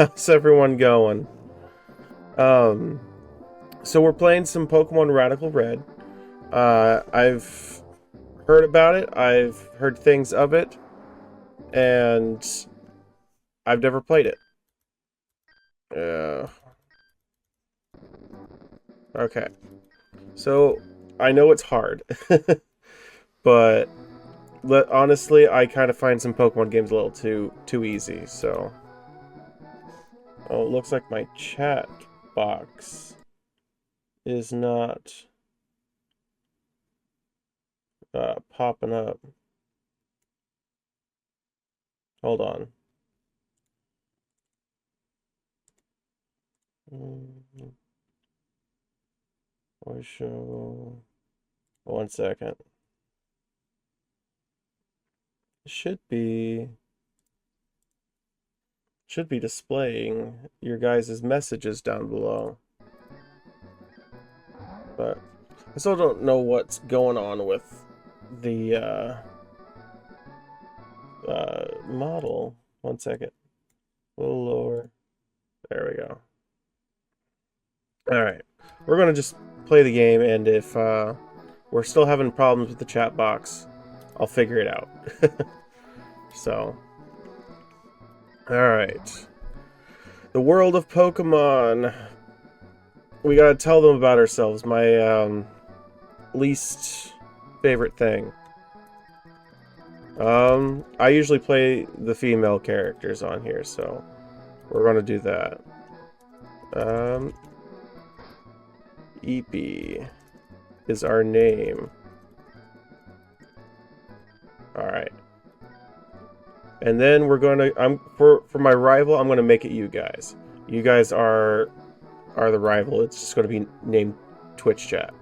How's everyone going? So we're playing some Pokemon Radical Red. I've heard about it. I've heard things of it, and I've never played it. Uh, okay. So I know it's hard, but honestly, I kind of find some Pokemon games a little too easy. So, oh, it looks like my chat box is not popping up. Hold on. Voice show. 1 second. Should be displaying your guys' messages down below. But I still don't know what's going on with the model. 1 second. A little lower. There we go. Alright. We're gonna just play the game, and if we're still having problems with the chat box, I'll figure it out. So, alright. The world of Pokemon. We gotta tell them about ourselves. My least favorite thing. I usually play the female characters on here, so we're gonna do that. Eepee is our name. Alright. And then we're gonna for my rival, I'm gonna make it you guys. You guys are the rival. It's just gonna be named Twitch Chat.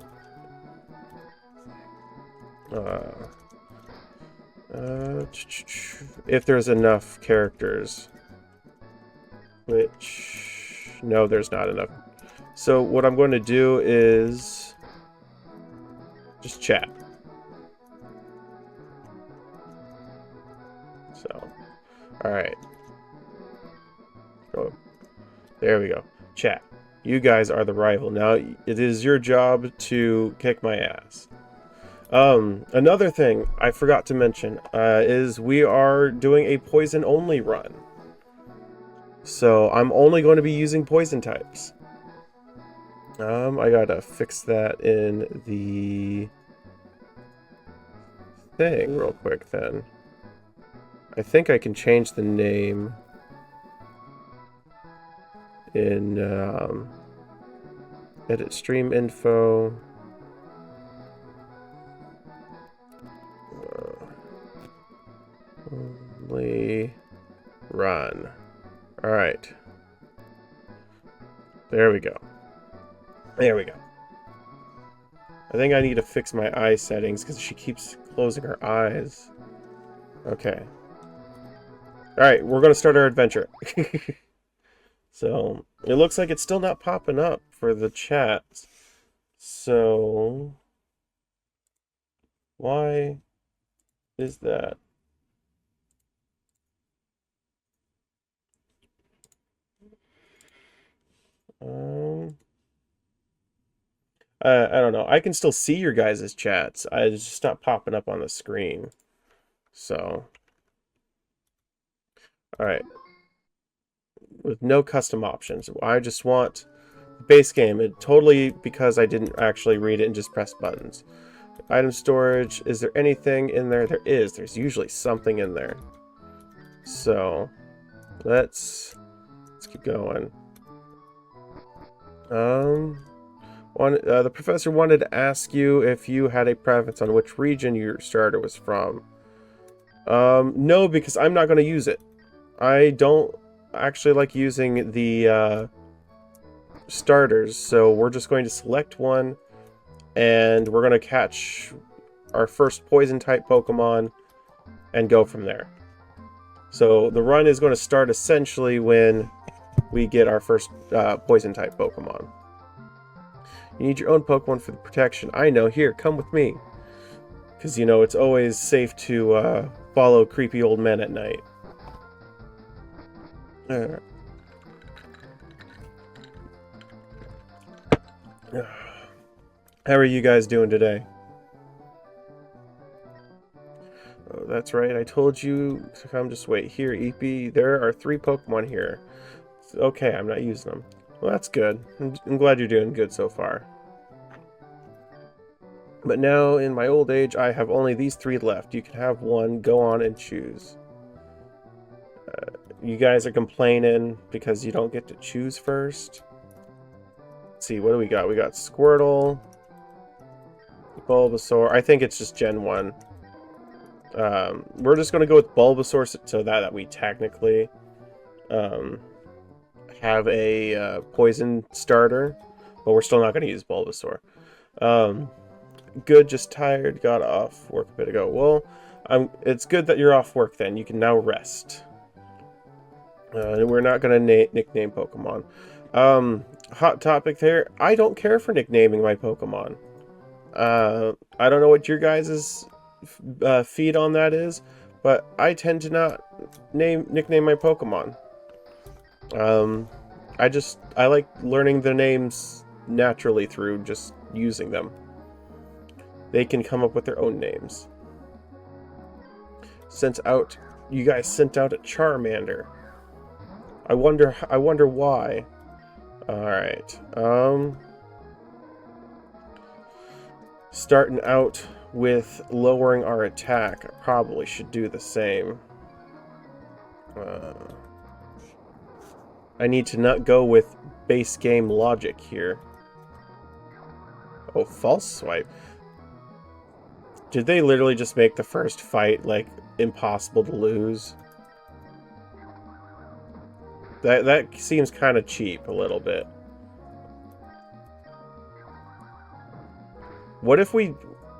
If there's enough characters. Which no, there's not enough. So what I'm going to do is just chat. So, all right. Oh, there we go. Chat. You guys are the rival. Now it is your job to kick my ass. Another thing I forgot to mention is we are doing a poison only run. So I'm only going to be using poison types. I gotta fix that in the thing real quick then. I think I can change the name in edit stream info. Only run. Alright. There we go. There we go. I think I need to fix my eye settings because she keeps closing her eyes. Okay. Alright, we're going to start our adventure. So, it looks like it's still not popping up for the chat. So, why is that? I don't know. I can still see your guys' chats. It's just not popping up on the screen. So, alright. With no custom options. I just want the base game. It totally because I didn't actually read it and just press buttons. Item storage. Is there anything in there? There is. There's usually something in there. So, let's keep going. The professor wanted to ask you if you had a preference on which region your starter was from. No, because I'm not going to use it. I don't actually like using the starters, so we're just going to select one, and we're going to catch our first poison-type Pokemon and go from there. So the run is going to start essentially when we get our first poison-type Pokemon. You need your own Pokemon for the protection. I know. Here, come with me. Because, you know, it's always safe to follow creepy old men at night. Alright. How are you guys doing today? Oh, that's right. I told you to come. Just wait. Here, Eepy. There are 3 Pokemon here. Okay, I'm not using them. Well, that's good. I'm glad you're doing good so far. But now, in my old age, I have only these 3 left. You can have one. Go on and choose. You guys are complaining because you don't get to choose first. Let's see, what do we got? We got Squirtle, Bulbasaur. I think it's just Gen 1. We're just going to go with Bulbasaur so that we technically have a poison starter, but we're still not going to use Bulbasaur. Good, just tired, got off work a bit ago. Well, it's good that you're off work then. You can now rest. And we're not going to nickname Pokemon. Hot topic there. I don't care for nicknaming my Pokemon. I don't know what your guys' feed on that is, but I tend to not nickname my Pokemon. I like learning the names naturally through just using them. They can come up with their own names. You guys sent out a Charmander. I wonder why. Alright. Starting out with lowering our attack. I probably should do the same. I need to not go with base game logic here. Oh, false swipe. Did they literally just make the first fight, like, impossible to lose? That seems kind of cheap, a little bit. What if we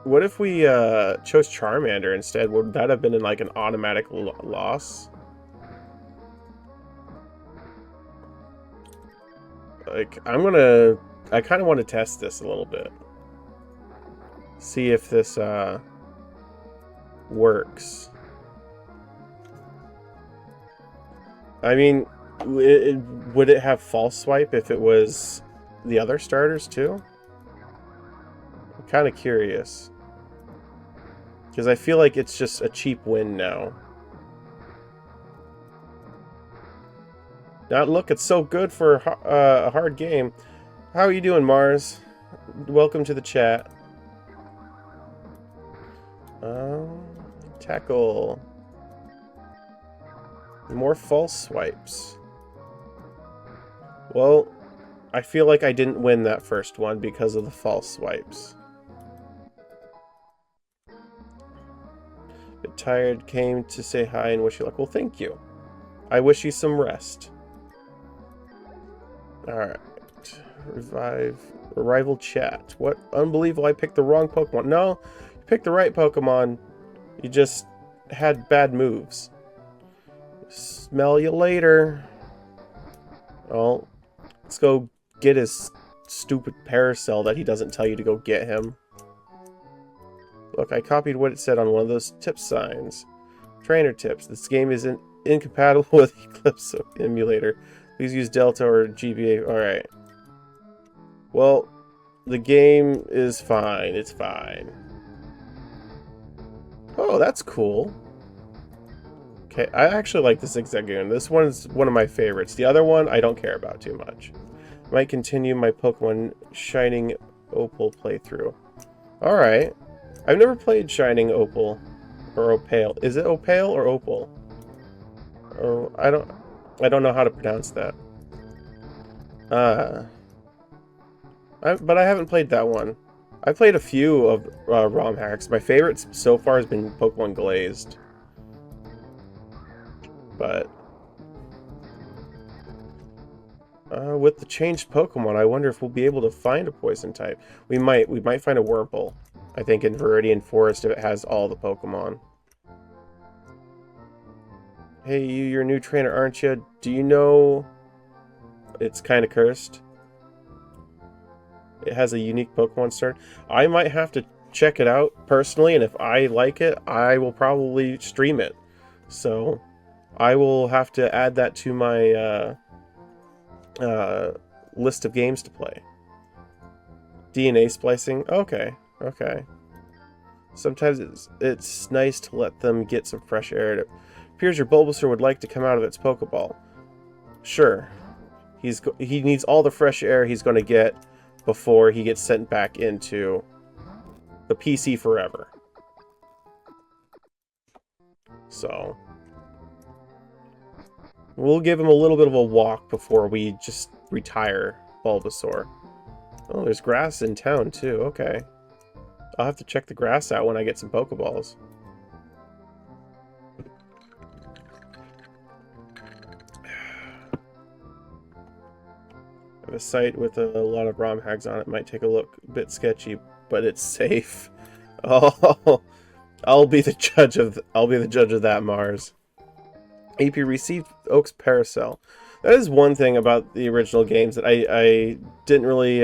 chose Charmander instead? Would that have been in like an automatic loss? Like, I kind of want to test this a little bit. See if this works. I mean, would it have false swipe if it was the other starters too? I'm kind of curious. Because I feel like it's just a cheap win now. Now look, it's so good for a hard game. How are you doing, Mars? Welcome to the chat. Tackle. More false swipes. Well, I feel like I didn't win that first one because of the false swipes. Bit tired, came to say hi and wish you luck. Well, thank you. I wish you some rest. Alright. Arrival chat. What? Unbelievable, I picked the wrong Pokemon. No, you picked the right Pokemon. You just had bad moves. Smell you later. Oh, let's go get his stupid Paracel that he doesn't tell you to go get him. Look, I copied what it said on one of those tip signs. Trainer tips. This game is incompatible with Eclipse emulator. Please use Delta or GBA. Alright. Well, the game is fine. It's fine. Oh, that's cool. Okay, I actually like the Zigzagoon. This one's one of my favorites. The other one, I don't care about too much. Might continue my Pokemon Shining Opal playthrough. Alright. I've never played Shining Opal. Or Opale. Is it Opale or Opal? Oh, I don't know how to pronounce that. But I haven't played that one. I played a few of ROM hacks. My favorite so far has been Pokemon Glazed. But with the changed Pokemon, I wonder if we'll be able to find a poison type. We might find a Wurmple. I think in Viridian Forest if it has all the Pokemon. Hey, you're a new trainer, aren't you? Do you know it's kind of cursed? It has a unique Pokemon start. I might have to check it out personally, and if I like it, I will probably stream it. So I will have to add that to my list of games to play. DNA splicing? Okay, okay. Sometimes it's nice to let them get some fresh air. It appears your Bulbasaur would like to come out of its Pokeball. Sure. He needs all the fresh air he's going to get before he gets sent back into the PC forever. So we'll give him a little bit of a walk before we just retire Bulbasaur. Oh, there's grass in town too. Okay. I'll have to check the grass out when I get some Pokeballs. I have a site with a lot of ROM hacks on it. Might take a look, a bit sketchy, but it's safe. Oh, I'll be the judge of that, Mars. AP received Oak's Paracel. That is one thing about the original games that I didn't really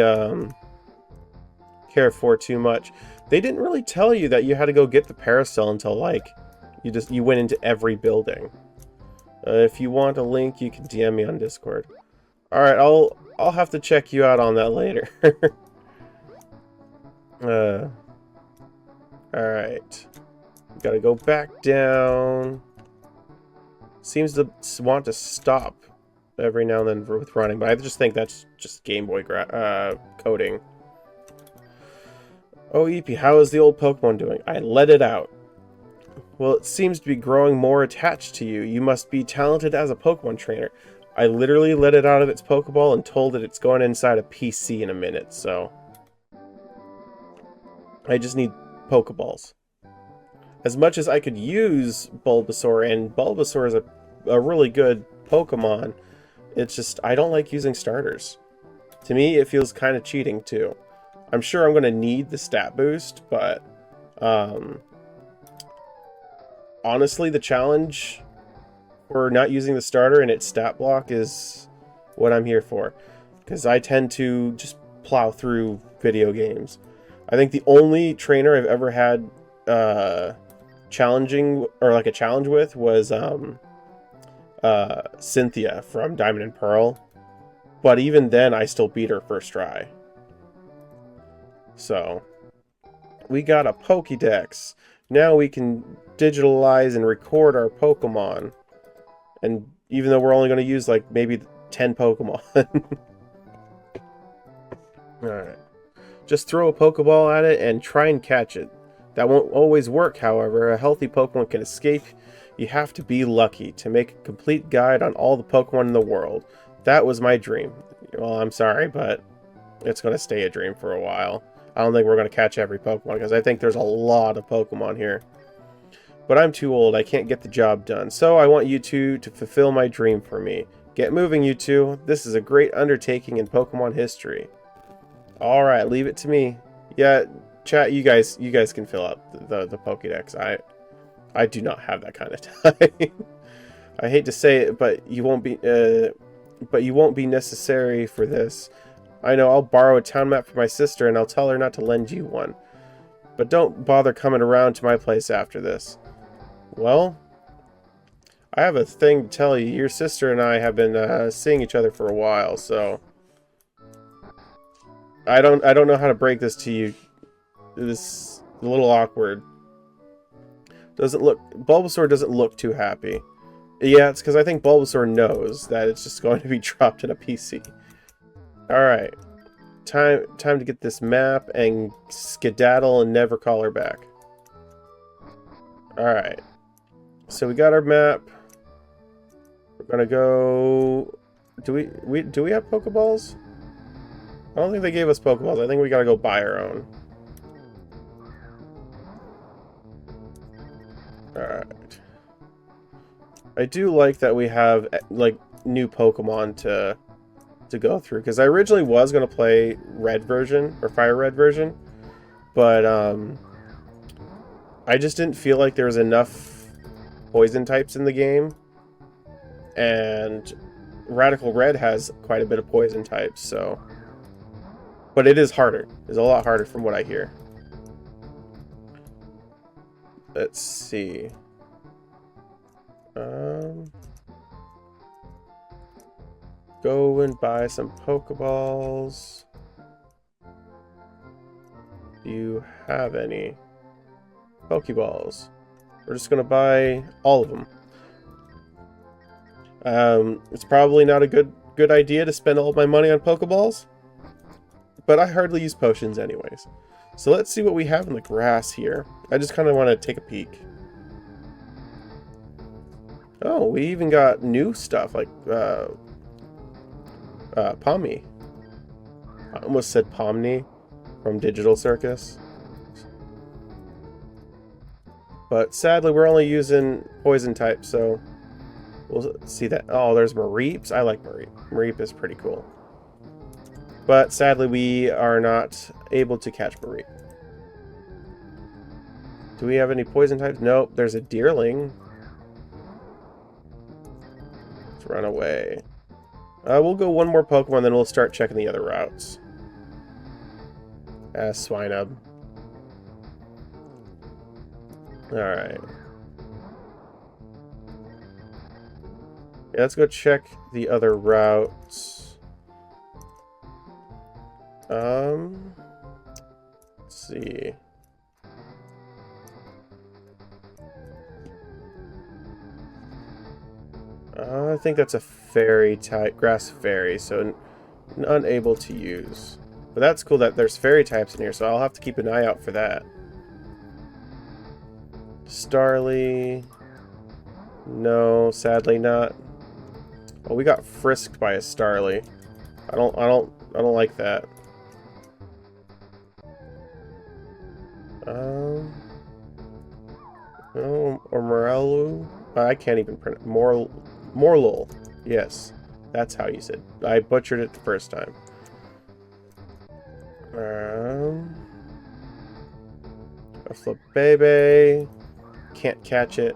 care for too much. They didn't really tell you that you had to go get the Paracel until like you went into every building. If you want a link, you can DM me on Discord. All right, I'll have to check you out on that later. All right, gotta go back down. Seems to want to stop every now and then with running, but I just think that's just Game Boy coding. Oh, Eepy, how is the old Pokemon doing? I let it out. Well, it seems to be growing more attached to you. You must be talented as a Pokemon trainer. I literally let it out of its Pokeball and told it it's going inside a PC in a minute, so... I just need Pokeballs. As much as I could use Bulbasaur, and Bulbasaur is a really good Pokemon, it's just, I don't like using starters. To me, it feels kind of cheating, too. I'm sure I'm going to need the stat boost, but... honestly, the challenge for not using the starter and its stat block is what I'm here for. Because I tend to just plow through video games. I think the only trainer I've ever had challenging, or like a challenge with, was Cynthia from Diamond and Pearl. But even then, I still beat her first try. So, we got a Pokédex. Now we can digitalize and record our Pokemon. And even though we're only going to use like maybe 10 Pokemon. Alright. Just throw a Pokeball at it and try and catch it. That won't always work, however. A healthy Pokemon can escape. You have to be lucky to make a complete guide on all the Pokemon in the world. That was my dream. Well, I'm sorry, but it's going to stay a dream for a while. I don't think we're going to catch every Pokemon, because I think there's a lot of Pokemon here. But I'm too old, I can't get the job done. So I want you two to fulfill my dream for me. Get moving, you two. This is a great undertaking in Pokemon history. Alright, leave it to me. Yeah, chat, you guys can fill out the Pokédex. I do not have that kind of time. I hate to say it, but you won't be necessary for this. I know, I'll borrow a town map from my sister and I'll tell her not to lend you one. But don't bother coming around to my place after this. Well, I have a thing to tell you. Your sister and I have been seeing each other for a while, so I don't know how to break this to you. This is a little awkward. Bulbasaur doesn't look too happy. Yeah, it's because I think Bulbasaur knows that it's just going to be dropped in a PC. Alright. Time to get this map and skedaddle and never call her back. Alright. So we got our map. We're gonna go... Do we have Pokeballs? I don't think they gave us Pokeballs. I think we gotta go buy our own. Alright. I do like that we have, like, new Pokemon to go through, because I originally was going to play Red version, or Fire Red version, but, I just didn't feel like there was enough poison types in the game, and Radical Red has quite a bit of poison types, so... But it is harder. It's a lot harder from what I hear. Let's see. Go and buy some Pokeballs. Do you have any Pokeballs? We're just gonna buy all of them. It's probably not a good idea to spend all of my money on Pokeballs, but I hardly use potions anyways. So let's see what we have in the grass here. I just kind of want to take a peek. Oh, we even got new stuff like Pomni. I almost said Pomni from Digital Circus. But sadly, we're only using poison type, so we'll see that. Oh, there's Mareeps. I like Mareep. Mareep is pretty cool. But sadly, we are not able to catch Mareep. Do we have any poison types? Nope, there's a Deerling. Let's run away. We'll go one more Pokemon, then we'll start checking the other routes. Swinub. Alright. Yeah, let's go check the other routes. Let's see. I think that's a fairy type, grass fairy, so unable to use. But that's cool that there's fairy types in here, so I'll have to keep an eye out for that. Starly. No, sadly not. Oh, we got frisked by a Starly. I don't like that. Oh, or Morelu. I can't even pronounce Morlul. Yes, that's how you said. I butchered it the first time. A Flabébé. Can't catch it.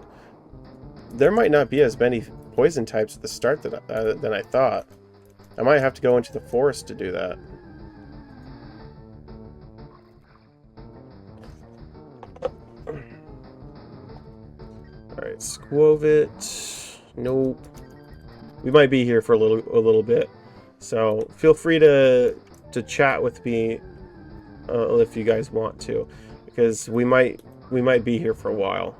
There might not be as many poison types at the start than I thought. I might have to go into the forest to do that. Alright, Squovit. Nope. We might be here for a little bit. So feel free to chat with me if you guys want to, because we might be here for a while.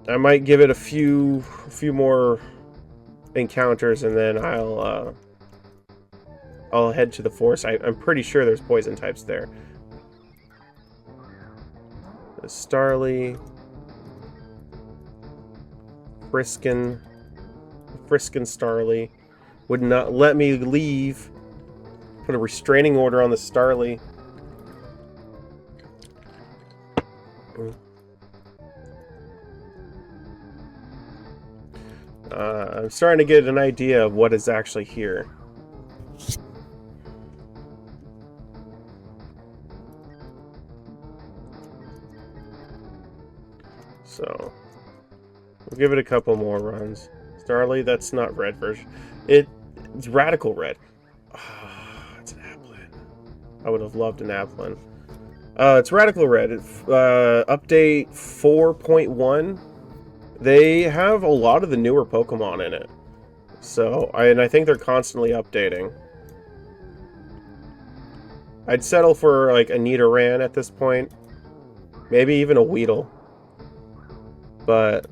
I might give it a few more encounters, and then I'll head to the forest. I'm pretty sure there's poison types there. The Starly, Friskin Starly would not let me leave. Put a restraining order on the Starly. I'm starting to get an idea of what is actually here. So, we'll give it a couple more runs. Starly, that's not red version. It's Radical Red. It's an Applin. I would have loved an Applin. It's Radical Red. Update 4.1. They have a lot of the newer Pokemon in it. So, I think they're constantly updating. I'd settle for like a Nidoran at this point. Maybe even a Weedle. But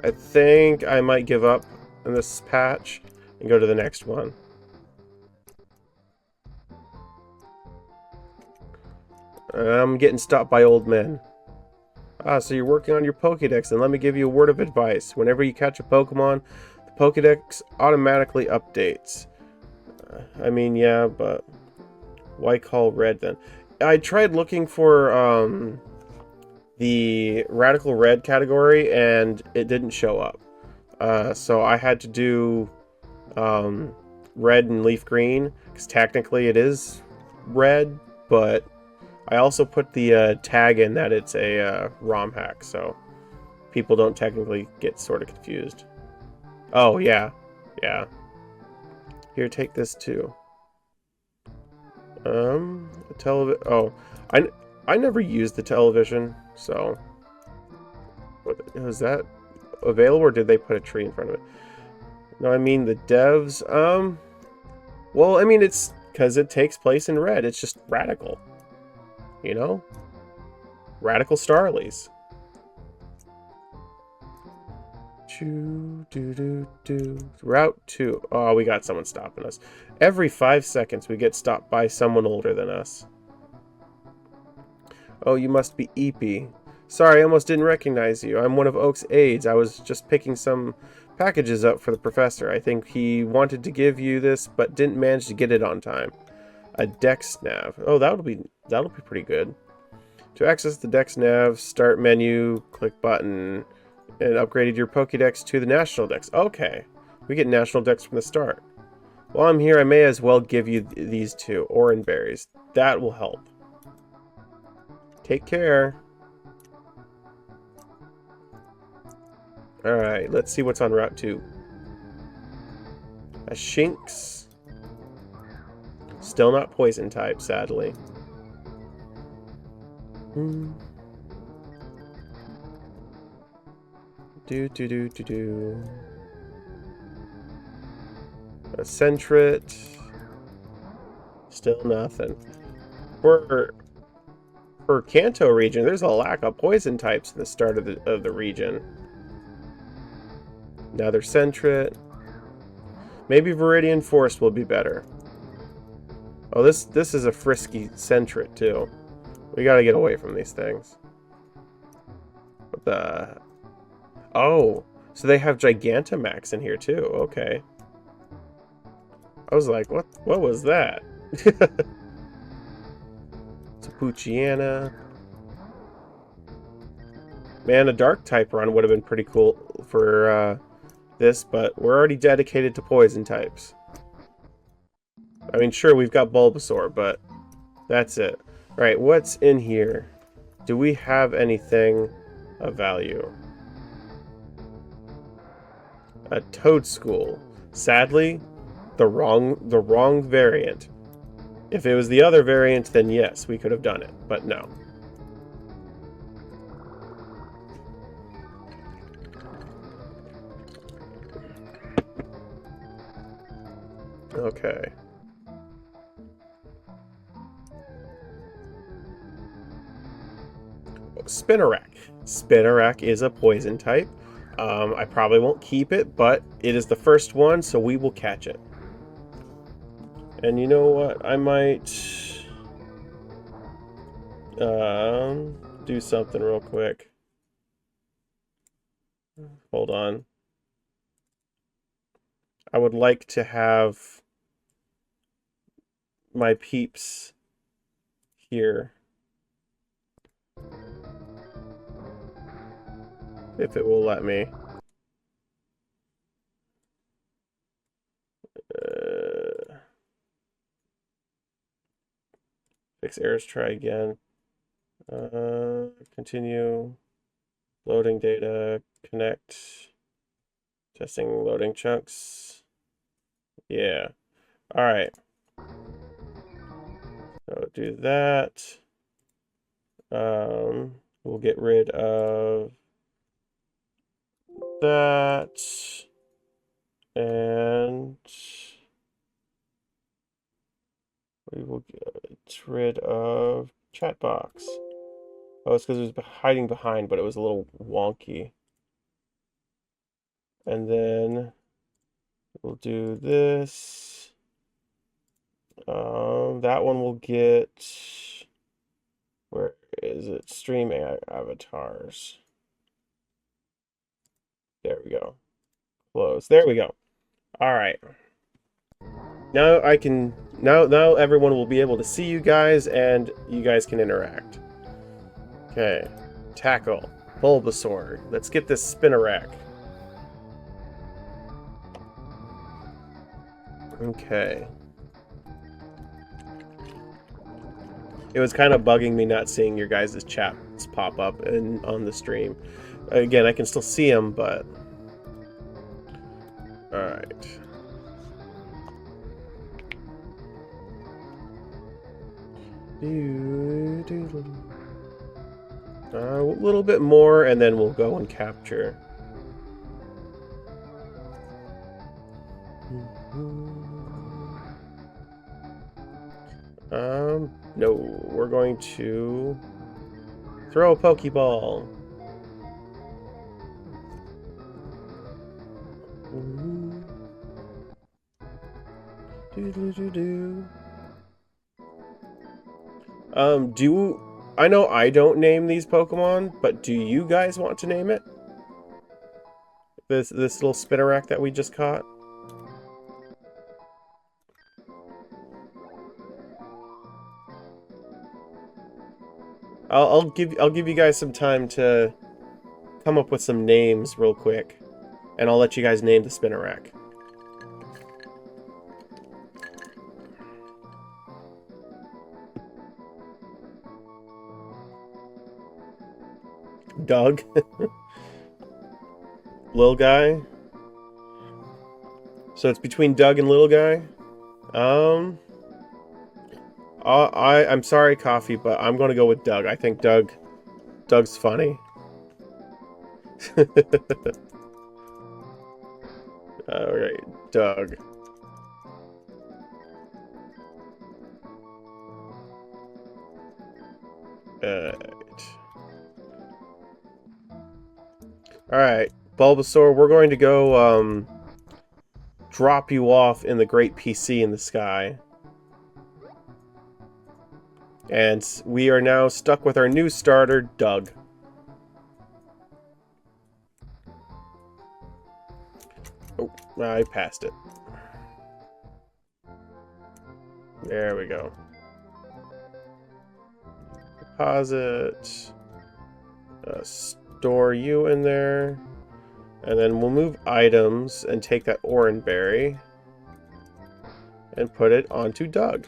I think I might give up in this patch and go to the next one. I'm getting stopped by old men. Ah, so you're working on your Pokédex, and let me give you a word of advice. Whenever you catch a Pokemon, the Pokédex automatically updates. I mean, yeah, but why call red then? I tried looking for the Radical Red category, and it didn't show up. So I had to do red and leaf green, because technically it is red, but I also put the tag in that it's a ROM hack, so people don't technically get sort of confused. Oh, yeah. Yeah. Here, take this too. Oh, I never used the television, so... Was that available, or did they put a tree in front of it? No, I mean the devs, well, I mean, it's because it takes place in red. It's just radical. You know? Radical Starlies. Route 2. Oh, we got someone stopping us. Every 5 seconds we get stopped by someone older than us. Oh, you must be Eepy. Sorry, I almost didn't recognize you. I'm one of Oak's aides. I was just picking some packages up for the professor. I think he wanted to give you this, but didn't manage to get it on time. A Dex Nav. Oh, that'll be pretty good. To access the Dex Nav, start menu, click button, and upgraded your Pokédex to the National Dex. Okay, we get National Dex from the start. While I'm here, I may as well give you these two Oran Berries. That will help. Take care. Alright, let's see what's on Route 2. A Shinx. Still not poison type, sadly. A Sentret. Still nothing. For Kanto region, there's a lack of poison types in the start of the region. Another Sentret. Maybe Viridian Forest will be better. Oh, this is a frisky Sentret too. We gotta get away from these things. What the? Oh, so they have Gigantamax in here too. Okay. I was like, what was that? It's a Poochyena. Man, a dark type run would have been pretty cool for this, but we're already dedicated to poison types. I mean, sure, we've got Bulbasaur, but that's it. Alright, what's in here? Do we have anything of value? A Toadstool. Sadly, the wrong variant. If it was the other variant, then yes, we could have done it, but no. Okay. Spinarak. Spinarak is a poison type. I probably won't keep it, but it is the first one, so we will catch it. And you know what? I might do something real quick. Hold on. I would like to have my peeps here. If it will let me. Fix errors, try again. Continue. Loading data, connect. Testing loading chunks. Yeah. Alright. So do that. We'll get rid of that. And we will get rid of chat box. Oh, it's because it was hiding behind, but it was a little wonky. And then we'll do this. That one will get, where is it? Stream avatars. There we go. Close. There we go. All right. Now I can, now everyone will be able to see you guys and you guys can interact. Okay. Tackle. Bulbasaur. Let's get this Spinarak. Okay. It was kind of bugging me not seeing your guys' chats pop up on the stream. Again, I can still see them, but... Alright. A little bit more, and then we'll go and capture. No, we're going to throw a Pokeball. I know I don't name these Pokemon, but do you guys want to name it? This little Spinarak that we just caught? I'll give you guys some time to come up with some names real quick, and I'll let you guys name the Spinarak. Doug, Lil Guy. So it's between Doug and Little Guy. I'm sorry, Coffee, but I'm gonna go with Doug. I think Doug's funny. Alright, Doug. Alright, Bulbasaur, we're going to go, drop you off in the Great PC in the sky. And we are now stuck with our new starter, Doug. Oh, I passed it. There we go. Deposit. Store you in there. And then we'll move items and take that Oran Berry and put it onto Doug.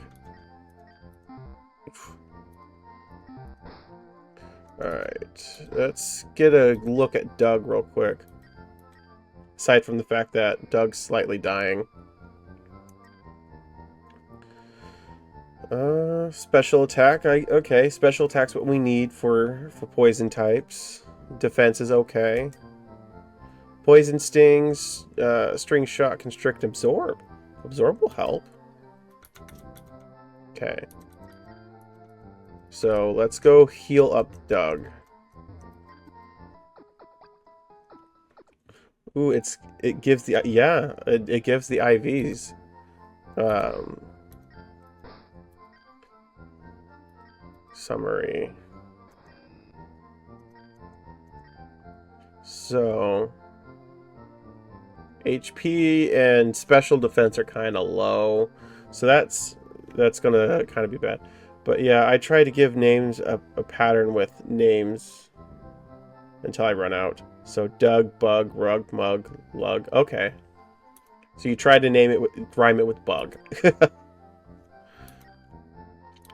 Alright, let's get a look at Doug real quick. Aside from the fact that Doug's slightly dying. Special attack. Okay, special attack's what we need for poison types. Defense is okay. Poison stings, string shot, constrict, absorb. Absorb will help. Okay. So let's go heal up Doug. Ooh, it gives the it gives the IVs. Summary. So HP and special defense are kind of low, so that's gonna kind of be bad. But yeah, I try to give names a pattern with names until I run out. So Doug, Bug, Rug, Mug, Lug. Okay. So you try to rhyme it with Bug.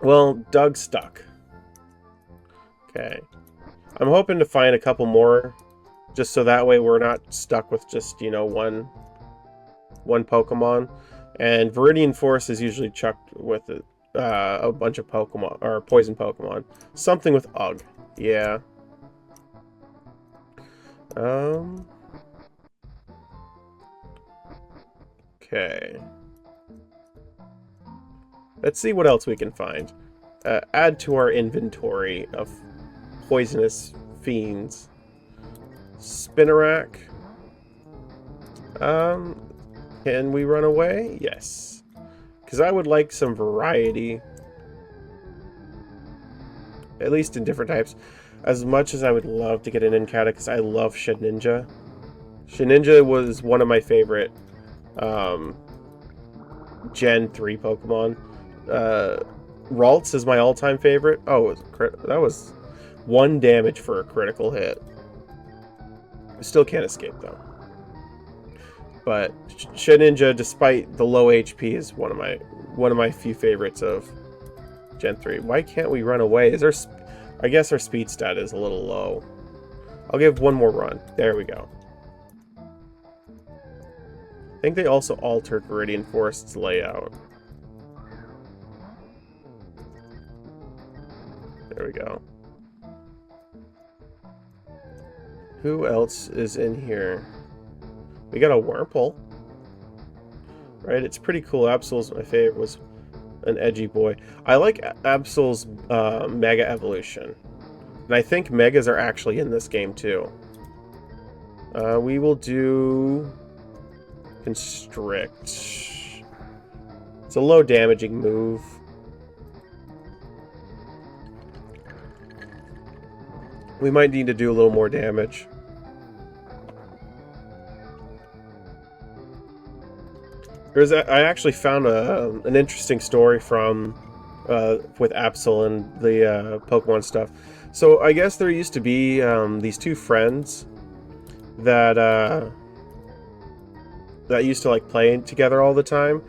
Well, Doug's stuck. Okay. I'm hoping to find a couple more, just so that way we're not stuck with just, you know, one Pokemon. And Viridian Force is usually chucked with a bunch of Pokemon, or poison Pokemon. Something with Ugg. Yeah. Okay. Let's see what else we can find. Add to our inventory of poisonous fiends. Spinarak. Can we run away? Yes. Because I would like some variety. At least in different types. As much as I would love to get an Incata, because I love Shedinja. Shedinja was one of my favorite Gen 3 Pokemon. Ralts is my all-time favorite. Oh, that was 1 damage for a critical hit. I still can't escape, though. But Shedinja, despite the low HP, is one of my few favorites of Gen 3. Why can't we run away? I guess our speed stat is a little low. I'll give one more run. There we go. I think they also altered Viridian Forest's layout. There we go. Who else is in here? We got a Wurmple. Right, it's pretty cool. Absol's my favorite. an edgy boy. I like Absol's Mega Evolution. And I think Megas are actually in this game too. We will do Constrict. It's a low damaging move. We might need to do a little more damage. I actually found an interesting story from with Absol and the Pokemon stuff. So I guess there used to be these two friends that that used to like play together all the time,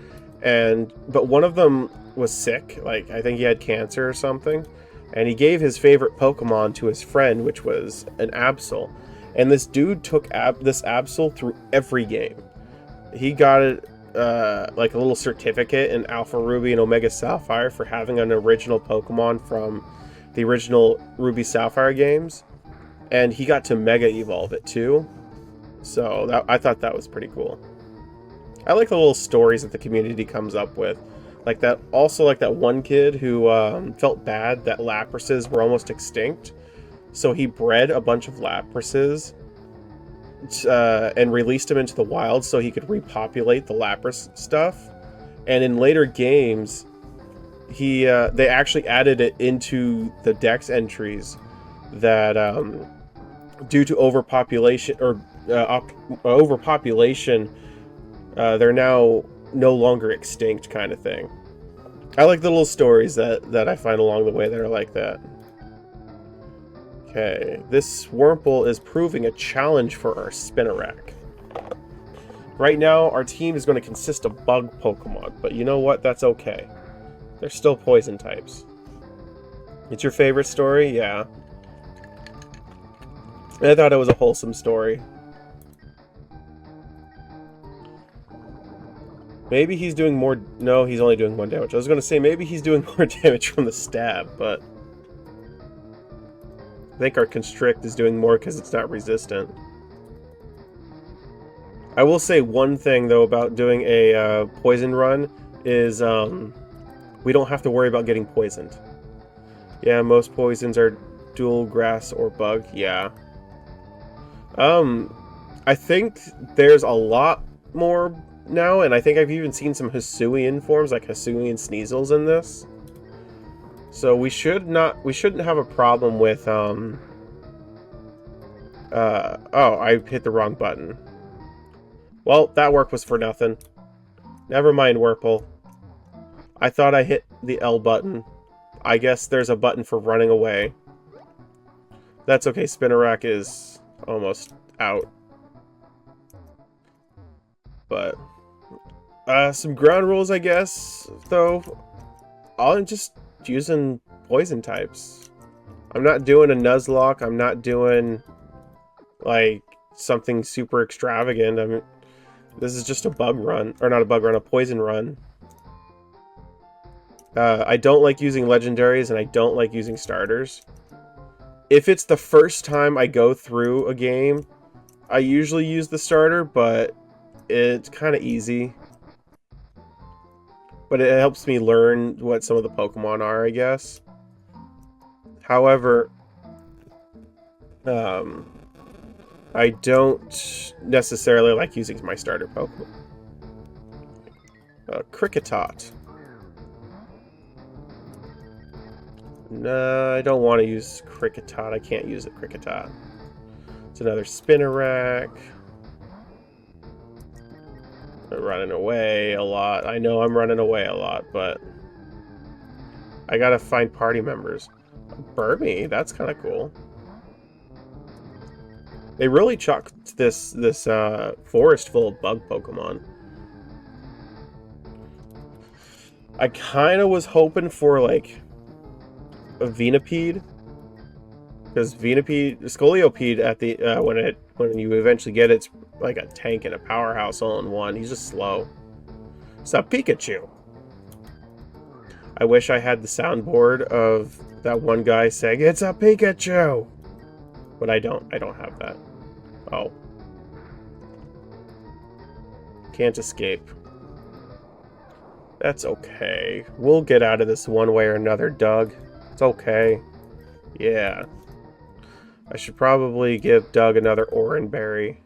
but one of them was sick. Like I think he had cancer or something, and he gave his favorite Pokemon to his friend, which was an Absol. And this dude took this Absol through every game. He got it. Like a little certificate in Alpha Ruby and Omega Sapphire for having an original Pokemon from the original Ruby Sapphire games, and he got to Mega Evolve it too. So I thought that was pretty cool. I like the little stories that the community comes up with, like that. Also, like that one kid who felt bad that Laprases were almost extinct, so he bred a bunch of Laprases. And released him into the wild so he could repopulate the Lapras stuff. And in later games, they actually added it into the Dex entries that due to overpopulation they're now no longer extinct, kind of thing. I like the little stories that I find along the way that are like that. Okay, this Wurmple is proving a challenge for our Spinarak. Right now, our team is going to consist of bug Pokemon, but you know what? That's okay. They're still poison types. It's your favorite story? Yeah. I thought it was a wholesome story. Maybe he's doing more... No, he's only doing 1 damage. I was going to say maybe he's doing more damage from the stab, but... I think our Constrict is doing more because it's not resistant. I will say one thing, though, about doing a poison run is we don't have to worry about getting poisoned. Yeah, most poisons are dual grass or bug. Yeah. I think there's a lot more now, and I think I've even seen some Hisuian forms, like Hisuian Sneasels in this. So we shouldn't have a problem with, oh, I hit the wrong button. Well, that work was for nothing. Never mind, Wurmple. I thought I hit the L button. I guess there's a button for running away. That's okay, Spinarak is almost out. But, some ground rules, I guess, though. I'm just using poison types. I'm not doing a Nuzlocke. I'm not doing like something super extravagant. I mean, this is just a bug run, or not a bug run, a poison run. I don't like using legendaries, and I don't like using starters. If it's the first time I go through a game, I usually use the starter, but it's kind of easy. But it helps me learn what some of the Pokemon are, I guess. However, I don't necessarily like using my starter Pokemon. Kricketot. No, I don't want to use Kricketot. I can't use it, Kricketot. It's another Spinarak. I'm running away a lot. I know I'm running away a lot, but I gotta find party members. Burmy, that's kind of cool. They really chucked this forest full of bug Pokemon. I kind of was hoping for like a Venipede, because Scolipede at the when you eventually get it, it's like a tank and a powerhouse all in one. He's just slow. It's a Pikachu. I wish I had the soundboard of that one guy saying, "It's a Pikachu!" But I don't have that. Oh. Can't escape. That's okay. We'll get out of this one way or another, Doug. It's okay. Yeah. I should probably give Doug another orange berry.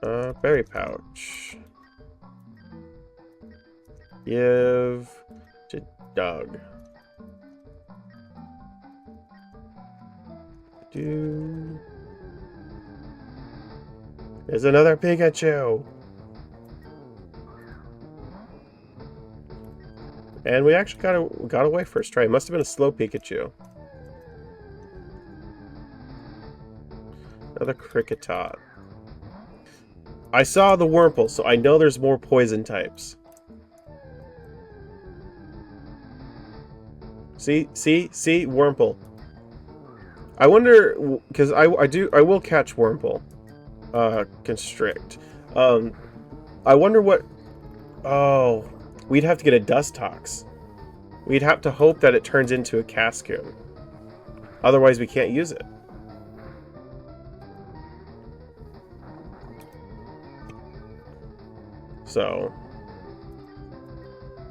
Berry pouch. Give to Doug. There's another Pikachu. And we actually got away first try. It must have been a slow Pikachu. Another Cricketot. I saw the Wurmple, so I know there's more poison types. See, Wurmple. I wonder, because I will catch Wurmple. Constrict. I wonder what. Oh, we'd have to get a Dustox. We'd have to hope that it turns into a Cascoon. Otherwise, we can't use it. So,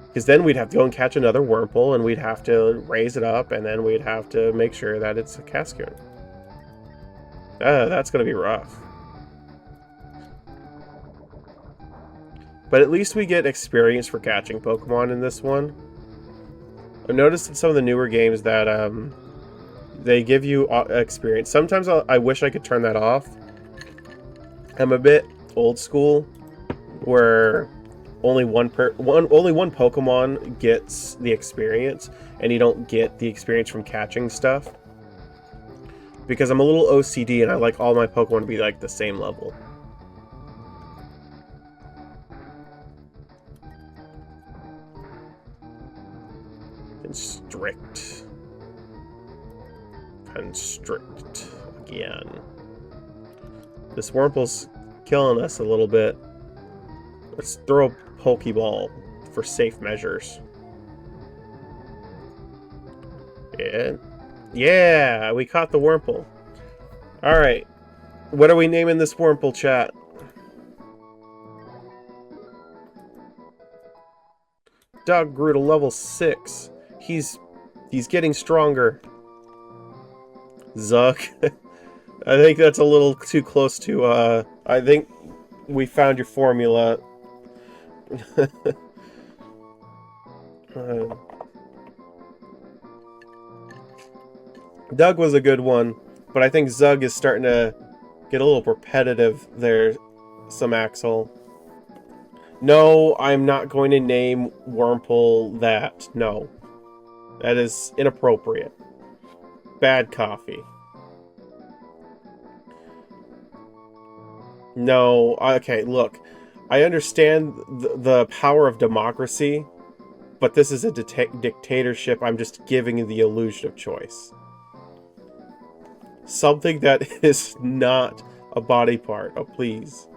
because then we'd have to go and catch another Wurmple, and we'd have to raise it up, and then we'd have to make sure that it's a Cascoon. That's going to be rough. But at least we get experience for catching Pokemon in this one. I've noticed in some of the newer games that they give you experience. Sometimes I wish I could turn that off. I'm a bit old school, where only one Pokemon gets the experience, and you don't get the experience from catching stuff. Because I'm a little OCD, and I like all my Pokemon to be like the same level. Constrict again. This Wurmple's killing us a little bit. Let's throw a Pokeball for safe measures. Yeah, we caught the Wurmple. Alright. What are we naming this Wurmple, chat? Doug grew to level 6. He's getting stronger. Zuck. I think that's a little too close to, I think we found your formula. Doug was a good one, but I think Zug is starting to get a little repetitive there, some Axel. No, I'm not going to name Wurmple that. No. That is inappropriate. Bad coffee. No, okay, look. I understand the power of democracy, but this is a dictatorship. I'm just giving you the illusion of choice. Something that is not a body part. Oh, please.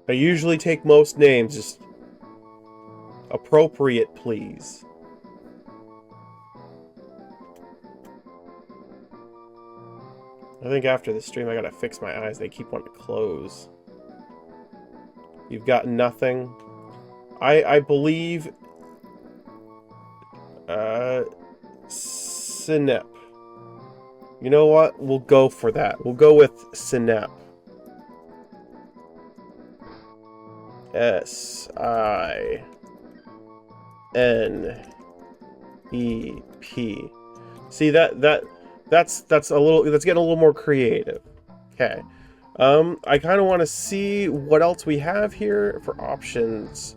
I usually take most names, just appropriate, please. I think after the stream I gotta fix my eyes. They keep wanting to close. You've got nothing. I believe Sinep. You know what? We'll go for that. We'll go with Sinep. S-I-N-E-P. See that's a little, that's getting a little more creative. Okay. I kind of want to see what else we have here for options.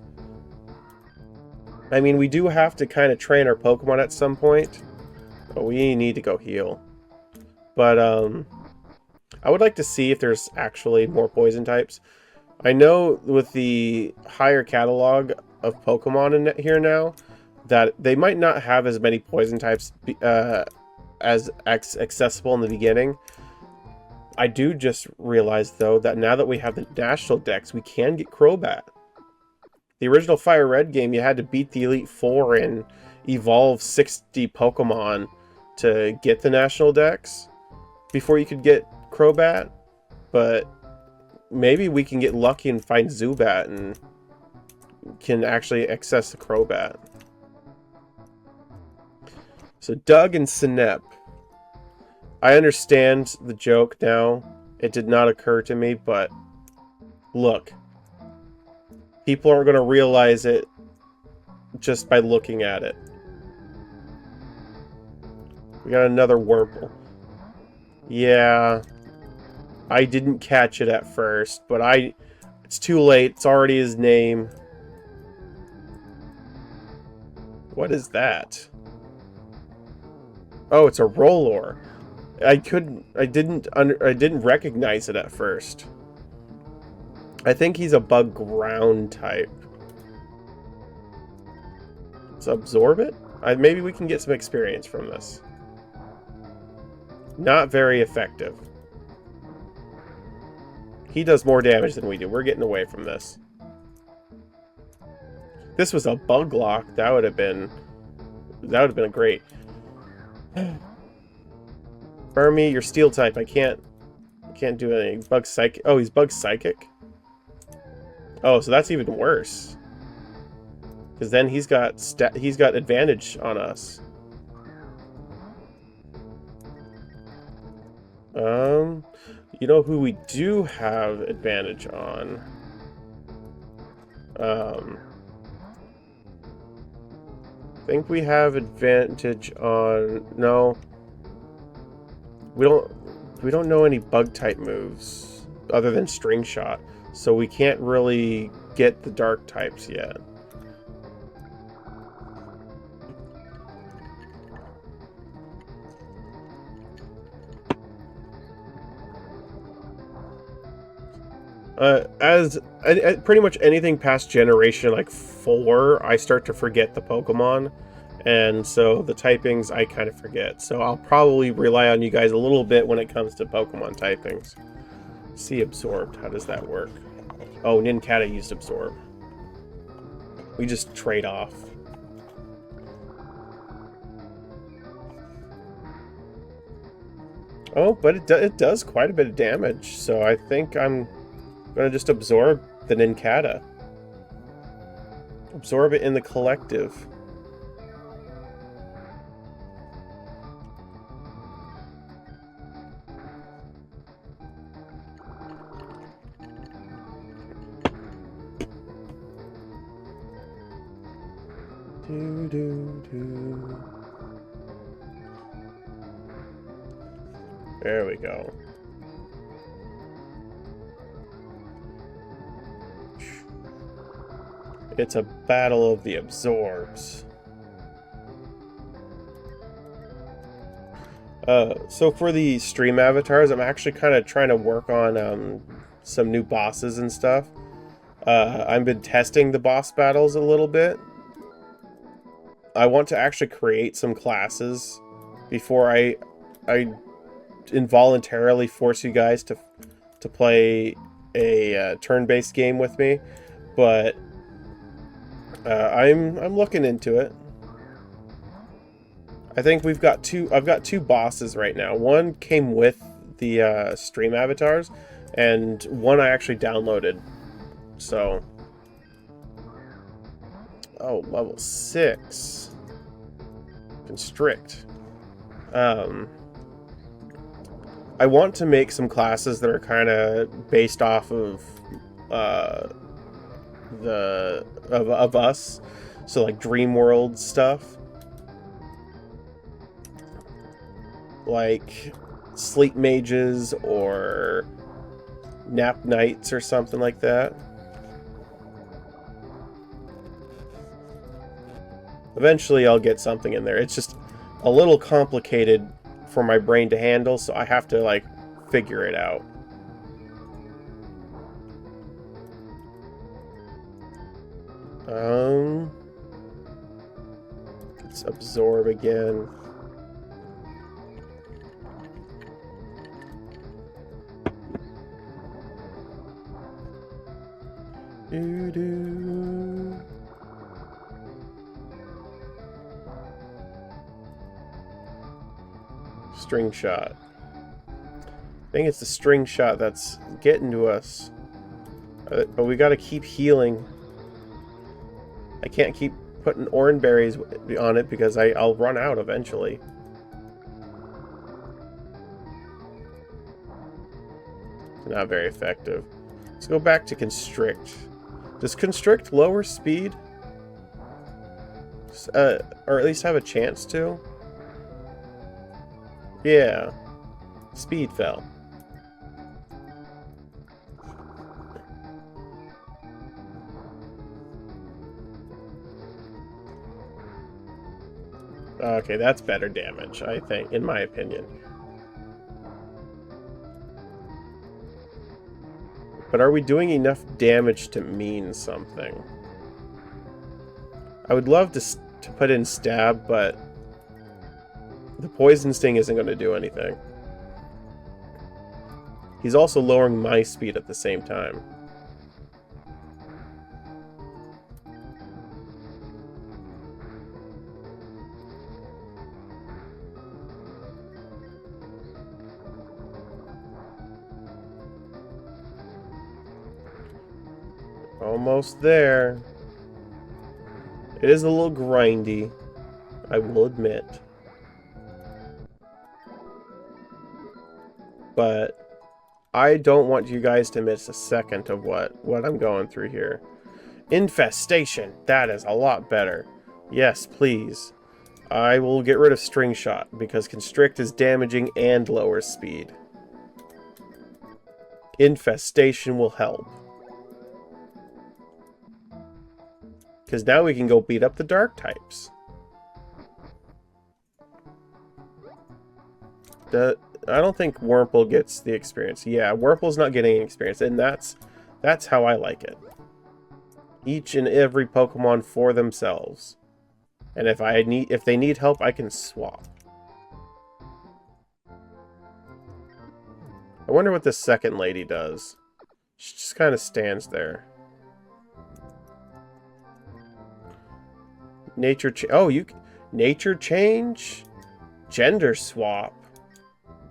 I mean, we do have to kind of train our Pokemon at some point. But we need to go heal. But I would like to see if there's actually more poison types. I know with the higher catalog of Pokemon in here now, that they might not have as many poison types as accessible in the beginning. I do just realize, though, that now that we have the National Dex, we can get Crobat. The original Fire Red game, you had to beat the Elite Four and evolve 60 Pokemon to get the National Dex. before you could get Crobat, but maybe we can get lucky and find Zubat and can actually access the Crobat. So Doug and Sinep. I understand the joke now. It did not occur to me, but look. People aren't going to realize it just by looking at it. We got another Wurmple. Yeah. I didn't catch it at first, but it's too late. It's already his name. What is that? Oh, it's a Rollor. I didn't recognize it at first. I think he's a bug ground type. Let's absorb it? Maybe we can get some experience from this. Not very effective. He does more damage than we do. We're getting away from this. This was a bug lock. That would have been a great. Burmy, you're steel type. I can't do anything. Bug psychic. Oh, he's bug psychic. Oh, so that's even worse. Because then he's got advantage on us. You know who we do have advantage on? I think we have advantage on... No. We don't know any bug type moves other than String Shot, so we can't really get the dark types yet. As pretty much anything past generation like 4, I start to forget the Pokemon, and so the typings I kind of forget. So I'll probably rely on you guys a little bit when it comes to Pokemon typings. See Absorbed, how does that work? Oh, Nincada used Absorb. We just trade off. Oh, but it does quite a bit of damage, so I think I'm gonna just absorb the Nincada. Absorb it in the collective. There we go. It's a battle of the absorbs. So for the stream avatars, I'm actually kind of trying to work on some new bosses and stuff. I've been testing the boss battles a little bit. I want to actually create some classes before I involuntarily force you guys to play a turn-based game with me, but I'm looking into it. I think I've got two bosses right now. One came with the stream avatars, and one I actually downloaded. So, oh, level 6. Constrict. I want to make some classes that are kind of based off of of us, so like Dream World stuff, like Sleep Mages or Nap Knights or something like that. Eventually I'll get something in there. It's just a little complicated for my brain to handle, so I have to like figure it out. Let's absorb again. String Shot. I think it's the string shot that's getting to us. But we gotta keep healing. I can't keep putting orange berries on it because I'll run out eventually. Not very effective. Let's go back to Constrict. Does Constrict lower speed? Or at least have a chance to? Yeah. Speed fell. Okay, that's better damage, I think, in my opinion. But are we doing enough damage to mean something? I would love to put in Stab, but the Poison Sting isn't going to do anything. He's also lowering my speed at the same time. Almost there. It is a little grindy, I will admit. But I don't want you guys to miss a second of what I'm going through here. Infestation! That is a lot better. Yes, please. I will get rid of String Shot, because Constrict is damaging and lowers speed. Infestation will help. Because now we can go beat up the dark types. I don't think Wurmple gets the experience. Yeah, Wurmple's not getting experience, and that's how I like it. Each and every Pokemon for themselves. And if they need help, I can swap. I wonder what this second lady does. She just kind of stands there. Nature change, gender swap,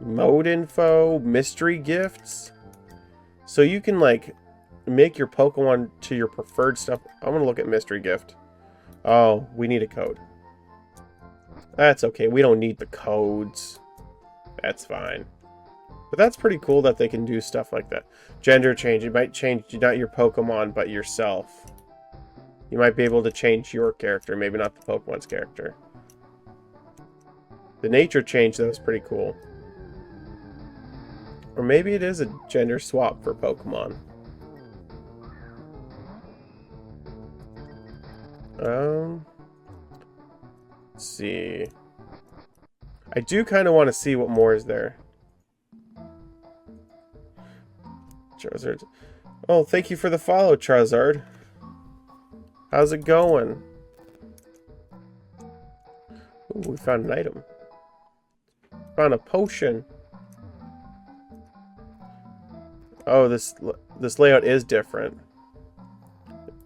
mode info, mystery gifts. So you can like make your Pokemon to your preferred stuff. I'm gonna look at mystery gift. Oh, we need a code. That's okay. We don't need the codes. That's fine. But that's pretty cool that they can do stuff like that. Gender change. It might change not your Pokemon, but yourself. You might be able to change your character, maybe not the Pokemon's character. The nature change, though, is pretty cool. Or maybe it is a gender swap for Pokemon. Let's see. I do kind of want to see what more is there. Charizard. Oh, thank you for the follow, Charizard. How's it going? Ooh, we found an item. Found a potion. Oh, this layout is different.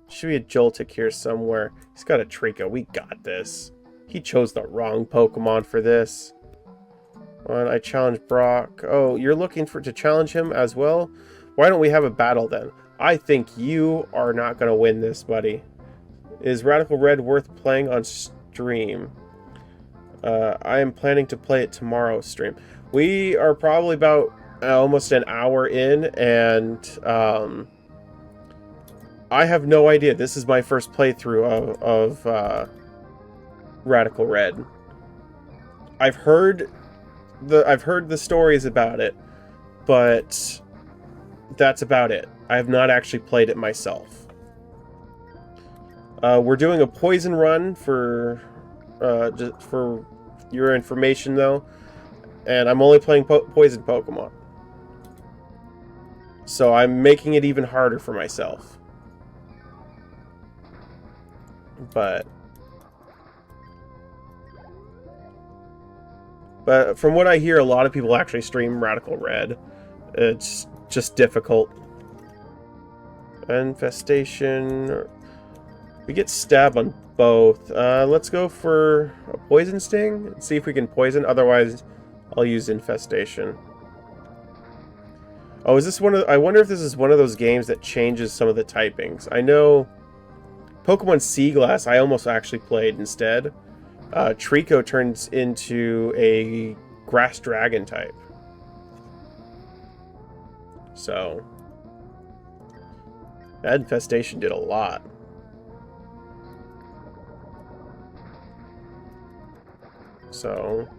Should be a Joltik here somewhere. He's got a Trico. We got this. He chose the wrong Pokemon for this. I challenge Brock. Oh, you're looking to challenge him as well? Why don't we have a battle then? I think you are not going to win this, buddy. Is Radical Red worth playing on stream? I am planning to play it tomorrow stream. We are probably about almost an hour in, and I have no idea. This is my first playthrough of Radical Red. I've heard the stories about it, but that's about it. I have not actually played it myself. We're doing a poison run for just for your information, though, and I'm only playing poison Pokemon, so I'm making it even harder for myself. But from what I hear, a lot of people actually stream Radical Red. It's just difficult. Infestation. We get Stab on both. Let's go for a Poison Sting and see if we can poison. Otherwise, I'll use Infestation. Oh, is this one of... I wonder if this is one of those games that changes some of the typings. I know Pokemon Seaglass I almost actually played instead. Trico turns into a Grass Dragon type. So... that infestation did a lot. So...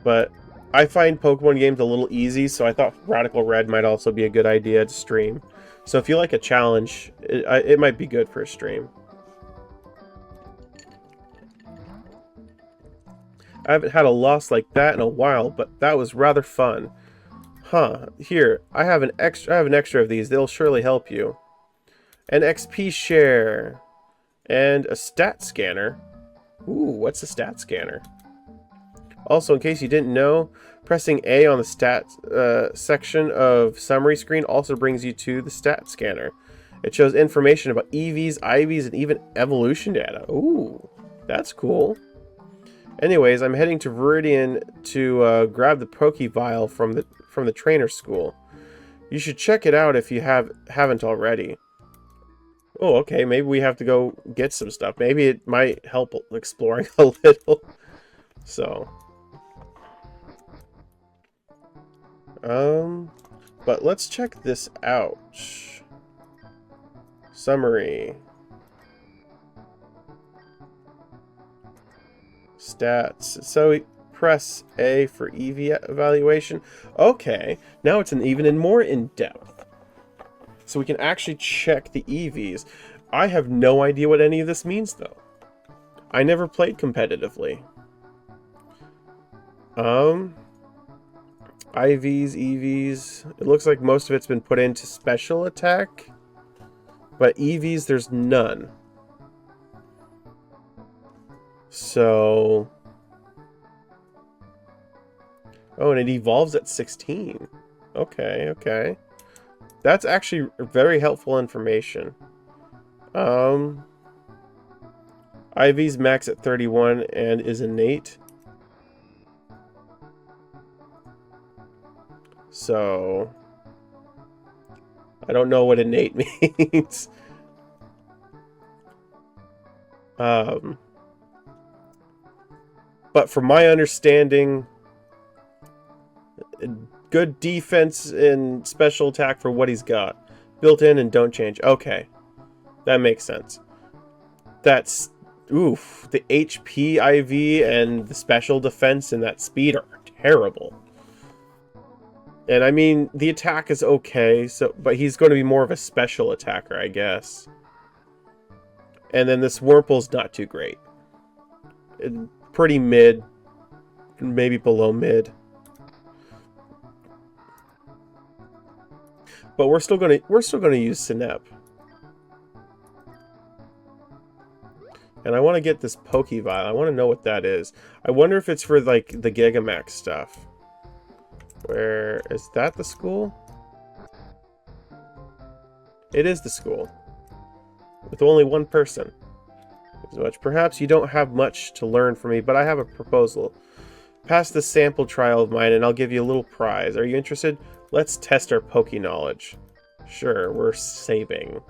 but I find Pokemon games a little easy, so I thought Radical Red might also be a good idea to stream. So if you like a challenge, it might be good for a stream. I haven't had a loss like that in a while, but that was rather fun. Huh, here, I have an extra of these. They'll surely help you. An XP share. And a stat scanner. Ooh, what's a stat scanner? Also, in case you didn't know, pressing A on the stats section of summary screen also brings you to the stat scanner. It shows information about EVs, IVs, and even evolution data. Ooh, that's cool. Anyways, I'm heading to Viridian to grab the Pokevial from the trainer school. You should check it out if you haven't already. Oh, okay, maybe we have to go get some stuff. Maybe it might help exploring a little. So... but let's check this out. Summary. Stats. So we press A for EV evaluation. Okay, now it's even more in-depth. So we can actually check the EVs. I have no idea what any of this means, though. I never played competitively. IVs, EVs. It looks like most of it's been put into special attack. But EVs, there's none. So... oh, and it evolves at 16. Okay, okay. That's actually very helpful information. IV's max at 31 and is innate. So... I don't know what innate means. But from my understanding, good defense and special attack for what he's got. Built in and don't change. Okay. That makes sense. That's... oof. The HP IV and the special defense and that speed are terrible. And I mean, the attack is okay, but he's going to be more of a special attacker, I guess. And then this Wurmple's not too great. Pretty mid. Maybe below mid. But we're still gonna use Sinep. And I want to get this Pokevial. I want to know what that is. I wonder if it's for like the Gigamax stuff. Where is that the school? It is the school. With only one person. As much. Perhaps you don't have much to learn from me, but I have a proposal. Pass the sample trial of mine and I'll give you a little prize. Are you interested? Let's test our Poke knowledge. Sure, we're saving.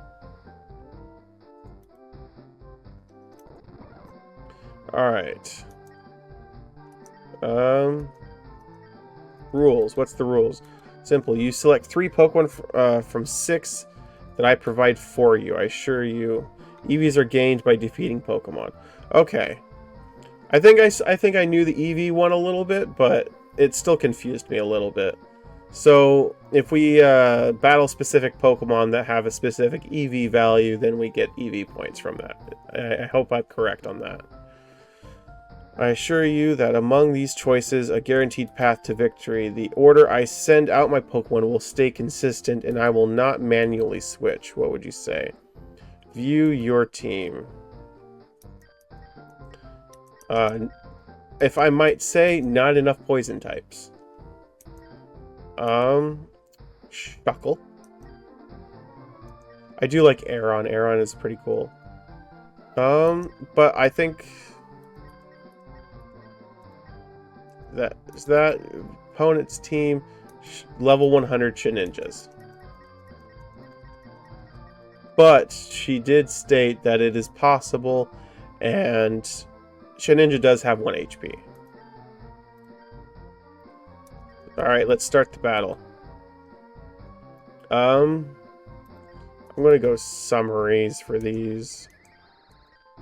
Alright. Rules. What's the rules? Simple. You select 3 Pokemon from 6 that I provide for you. I assure you. EVs are gained by defeating Pokemon. Okay. I think I knew the EV one a little bit, but it still confused me a little bit. So, if we battle specific Pokemon that have a specific EV value, then we get EV points from that. I hope I'm correct on that. I assure you that among these choices, a guaranteed path to victory. The order I send out my Pokemon will stay consistent, and I will not manually switch. What would you say? View your team. If I might say, not enough poison types. Shuckle. I do like Aeron. Aeron is pretty cool. But I think that opponent's team level 100 Shedinjas. But she did state that it is possible, and Shedinja does have 1 HP. Alright, let's start the battle. I'm gonna go summaries for these.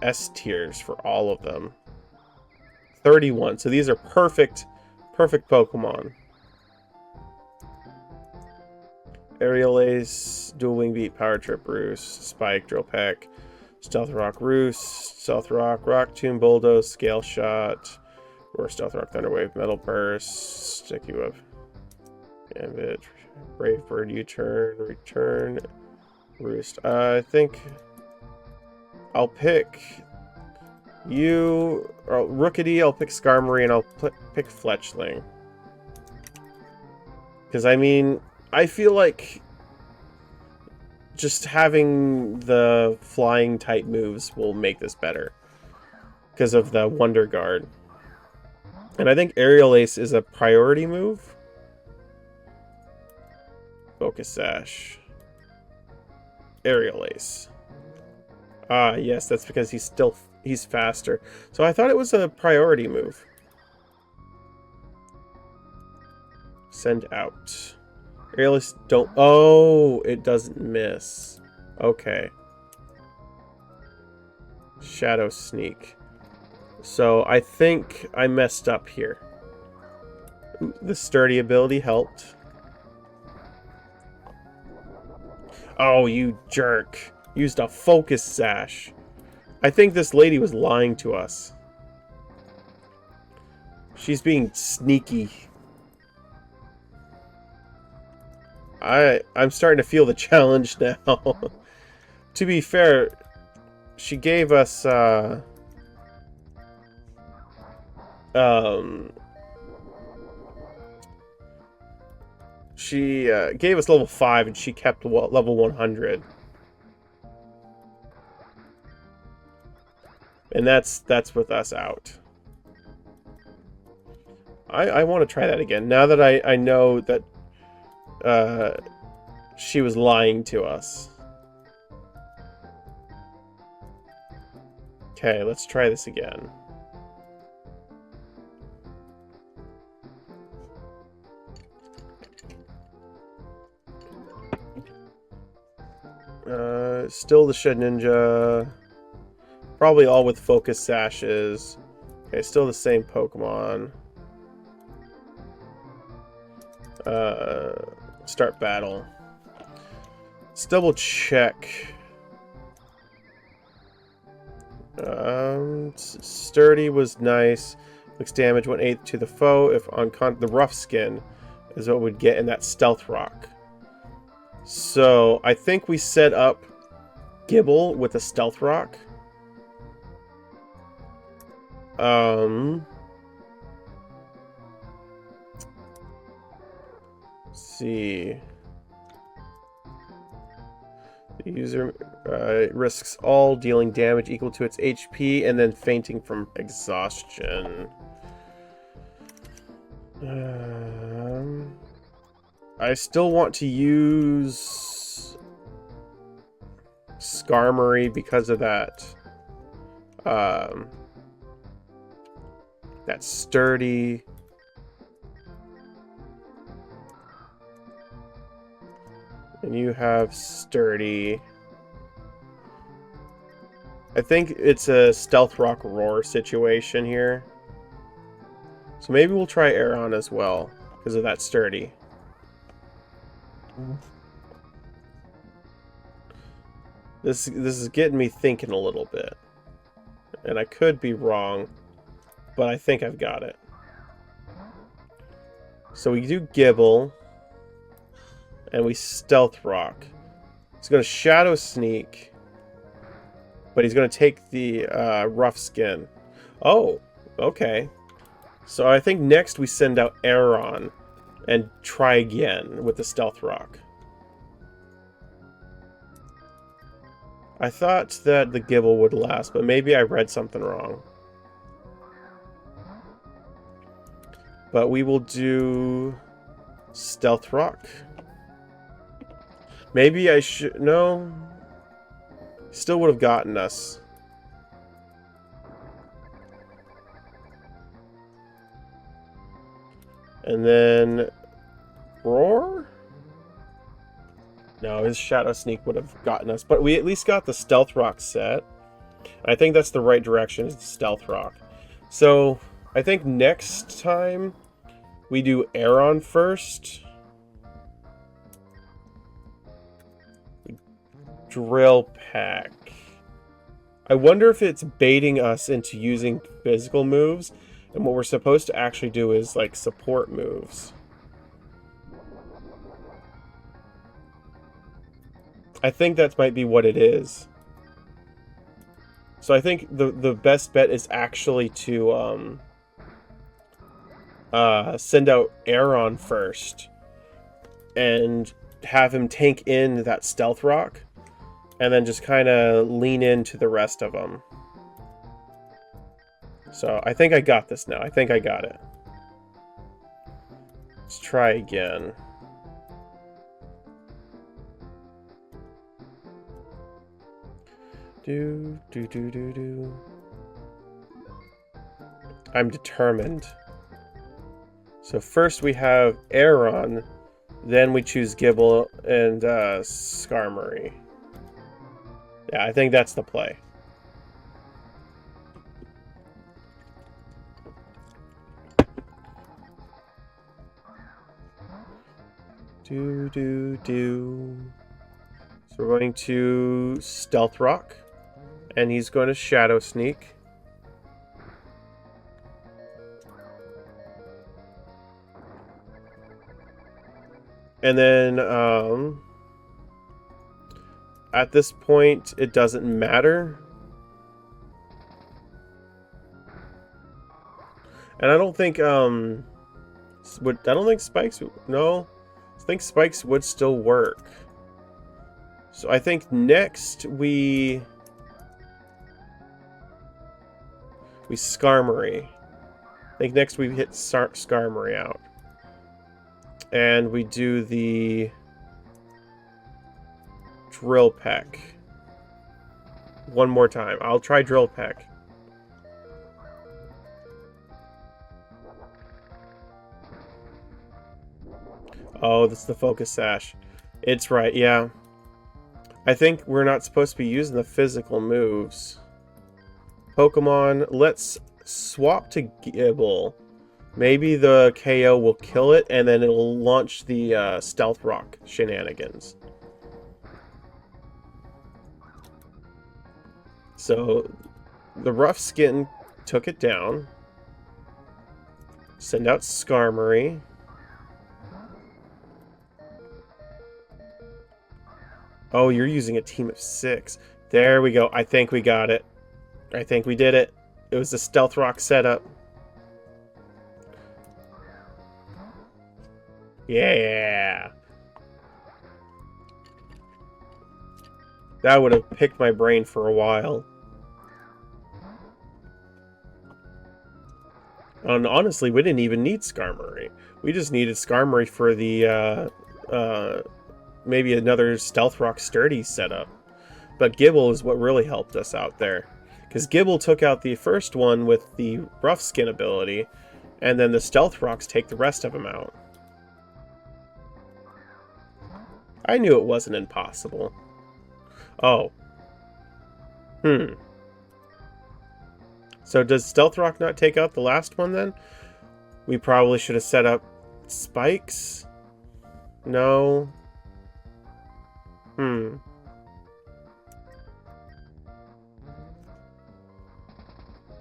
S tiers for all of them. 31. So these are perfect Pokemon. Aerial Ace, Dual Wing Beat, Power Trip Roost, Spike, Drill Peck, Stealth Rock Roost, Stealth Rock, Rock Tomb, Bulldoze, Scale Shot, or Stealth Rock, Thunder Wave, Metal Burst, Sticky Whip, Gambit, Brave Bird, U-Turn, Return, Roost. I think I'll pick you, or Rookity, I'll pick Skarmory, and I'll pick Fletchling. Because, I mean, I feel like just having the flying type moves will make this better. Because of the Wonder Guard. And I think Aerial Ace is a priority move. Focus Sash. Aerial Ace. Ah, yes, that's because he's faster. So I thought it was a priority move. Send out. Aerial Ace don't... Oh, it doesn't miss. Okay. Shadow Sneak. So I think I messed up here. The sturdy ability helped. Oh, you jerk. Used a Focus Sash. I think this lady was lying to us. She's being sneaky. I'm starting to feel the challenge now. To be fair, she gave us she gave us level 5 and she kept level 100. And that's with us out. I want to try that again. Now that I know that she was lying to us. Okay, let's try this again. Still the Shedinja. Probably all with Focus Sashes. Okay, still the same Pokemon. Start battle. Let's double check. Sturdy was nice. Looks damage 1/8 to the foe. If on the rough skin is what we'd get in that Stealth Rock. So I think we set up Gibble with a Stealth Rock. Let's see. The user risks all dealing damage equal to its HP and then fainting from exhaustion. I still want to use Skarmory because of that. That sturdy. And you have sturdy. I think it's a Stealth Rock Roar situation here. So maybe we'll try Aeron as well because of that sturdy. This is getting me thinking a little bit. And I could be wrong, but I think I've got it. So we do Gibble. And we Stealth Rock. He's going to Shadow Sneak. But he's going to take the rough skin. Oh, okay. So I think next we send out Aeron and try again with the Stealth Rock. I thought that the Gibble would last, but maybe I read something wrong. But we will do Stealth Rock. Maybe I should... No. Still would have gotten us. And then... Roar? No, his Shadow Sneak would have gotten us. But we at least got the Stealth Rock set. I think that's the right direction, is the Stealth Rock. So, I think next time we do Aeron first. Drill Pack. I wonder if it's baiting us into using physical moves, and what we're supposed to actually do is, like, support moves. I think that might be what it is. So I think the best bet is actually to send out Aeron first and have him tank in that Stealth Rock, and then just kind of lean into the rest of them. So I think I got this now. I think I got it. Let's try again. Do. I'm determined. So first we have Aeron, then we choose Gible and Skarmory. Yeah, I think that's the play. So we're going to Stealth Rock, and he's going to Shadow Sneak. And then, at this point, it doesn't matter. And I don't think, Spikes, no. I think Spikes would still work. So I think next we Skarmory. I think next we hit Skarmory out. And we do the Drill Peck. One more time. I'll try Drill Peck. Oh, that's the Focus Sash. It's right, yeah. I think we're not supposed to be using the physical moves. Pokemon, let's swap to Gible. Maybe the KO will kill it, and then it'll launch the Stealth Rock shenanigans. So, the Rough Skin took it down. Send out Skarmory. Oh, you're using a team of 6. There we go. I think we got it. I think we did it. It was the Stealth Rock setup. Yeah. That would have picked my brain for a while. And honestly, we didn't even need Skarmory. We just needed Skarmory for the, maybe another Stealth Rock Sturdy setup. But Gible is what really helped us out there. Because Gible took out the first one with the Rough Skin ability, and then the Stealth Rocks take the rest of them out. I knew it wasn't impossible. Oh. So does Stealth Rock not take out the last one then? We probably should have set up Spikes? No.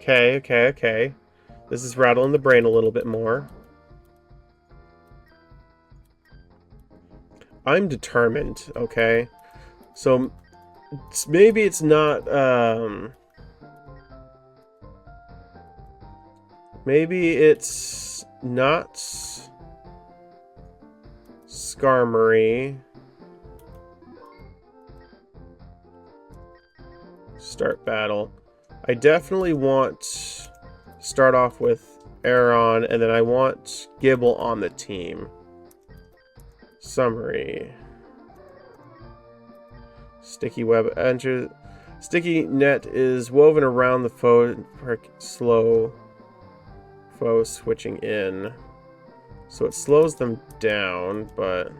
Okay. This is rattling the brain a little bit more. I'm determined, okay? So, maybe it's not, maybe it's not Skarmory. Start battle. I definitely want to start off with Aaron, and then I want Gibble on the team. Summary. Sticky web enters. Sticky net is woven around the foe. Slow foe switching in. So it slows them down, but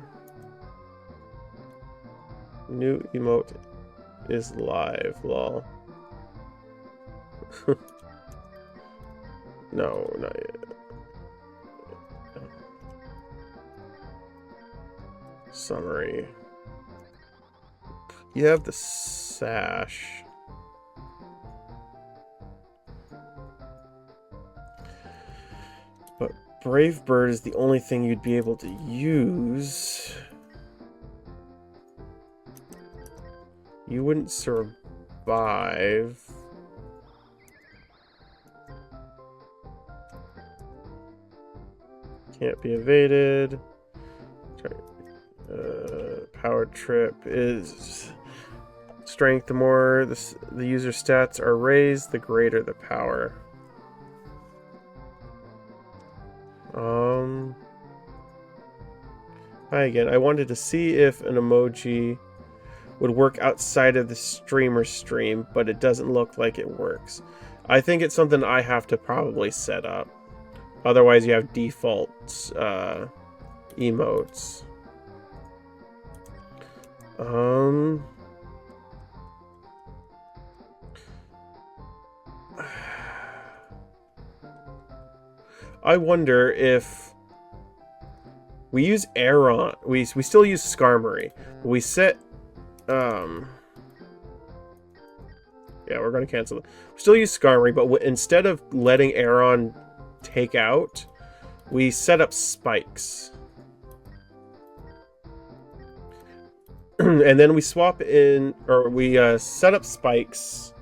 new emote is live, lol. No, not yet. Summary. You have the sash. But Brave Bird is the only thing you'd be able to use. You wouldn't survive. Can't be evaded. Power trip is strength. The more the user stats are raised, the greater the power. Hi again. I wanted to see if an emoji would work outside of the streamer stream, but it doesn't look like it works. I think it's something I have to probably set up. Otherwise, you have default emotes. I wonder if we use Aaron. We still use Skarmory. We set yeah, we're gonna cancel it. We still use Skarmory, but instead of letting Aaron take out, we set up spikes. And then we swap in, or we set up spikes.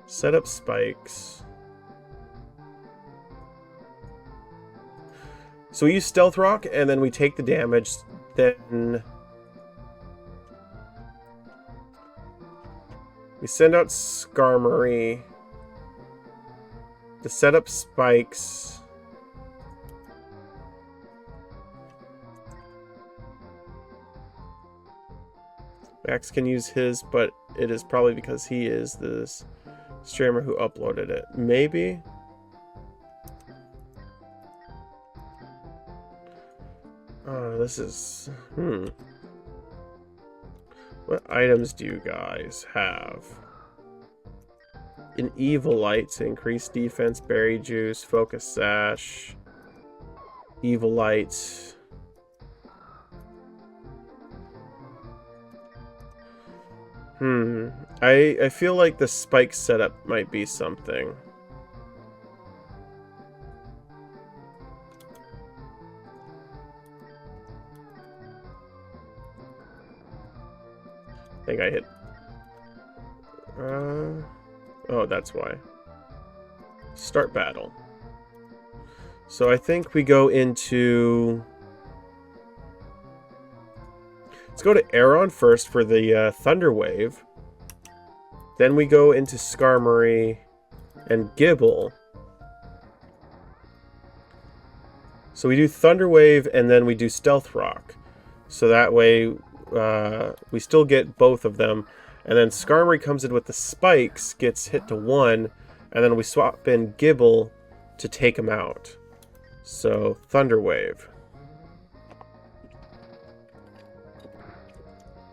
Set up spikes. So we use Stealth Rock, and then we take the damage. Then we send out Skarmory to set up spikes. Max can use his, but it is probably because he is the streamer who uploaded it. Maybe? Oh, this is... What items do you guys have? An Evil Light to increase defense, Berry Juice, Focus Sash, Evil Light... I feel like the spike setup might be something. I think I hit... oh, that's why. Start battle. So I think we go into... Let's go to Aaron first for the Thunder Wave. Then we go into Skarmory and Gibble. So we do Thunder Wave and then we do Stealth Rock. So that way we still get both of them. And then Skarmory comes in with the spikes, gets hit to 1, and then we swap in Gibble to take him out. So Thunder Wave.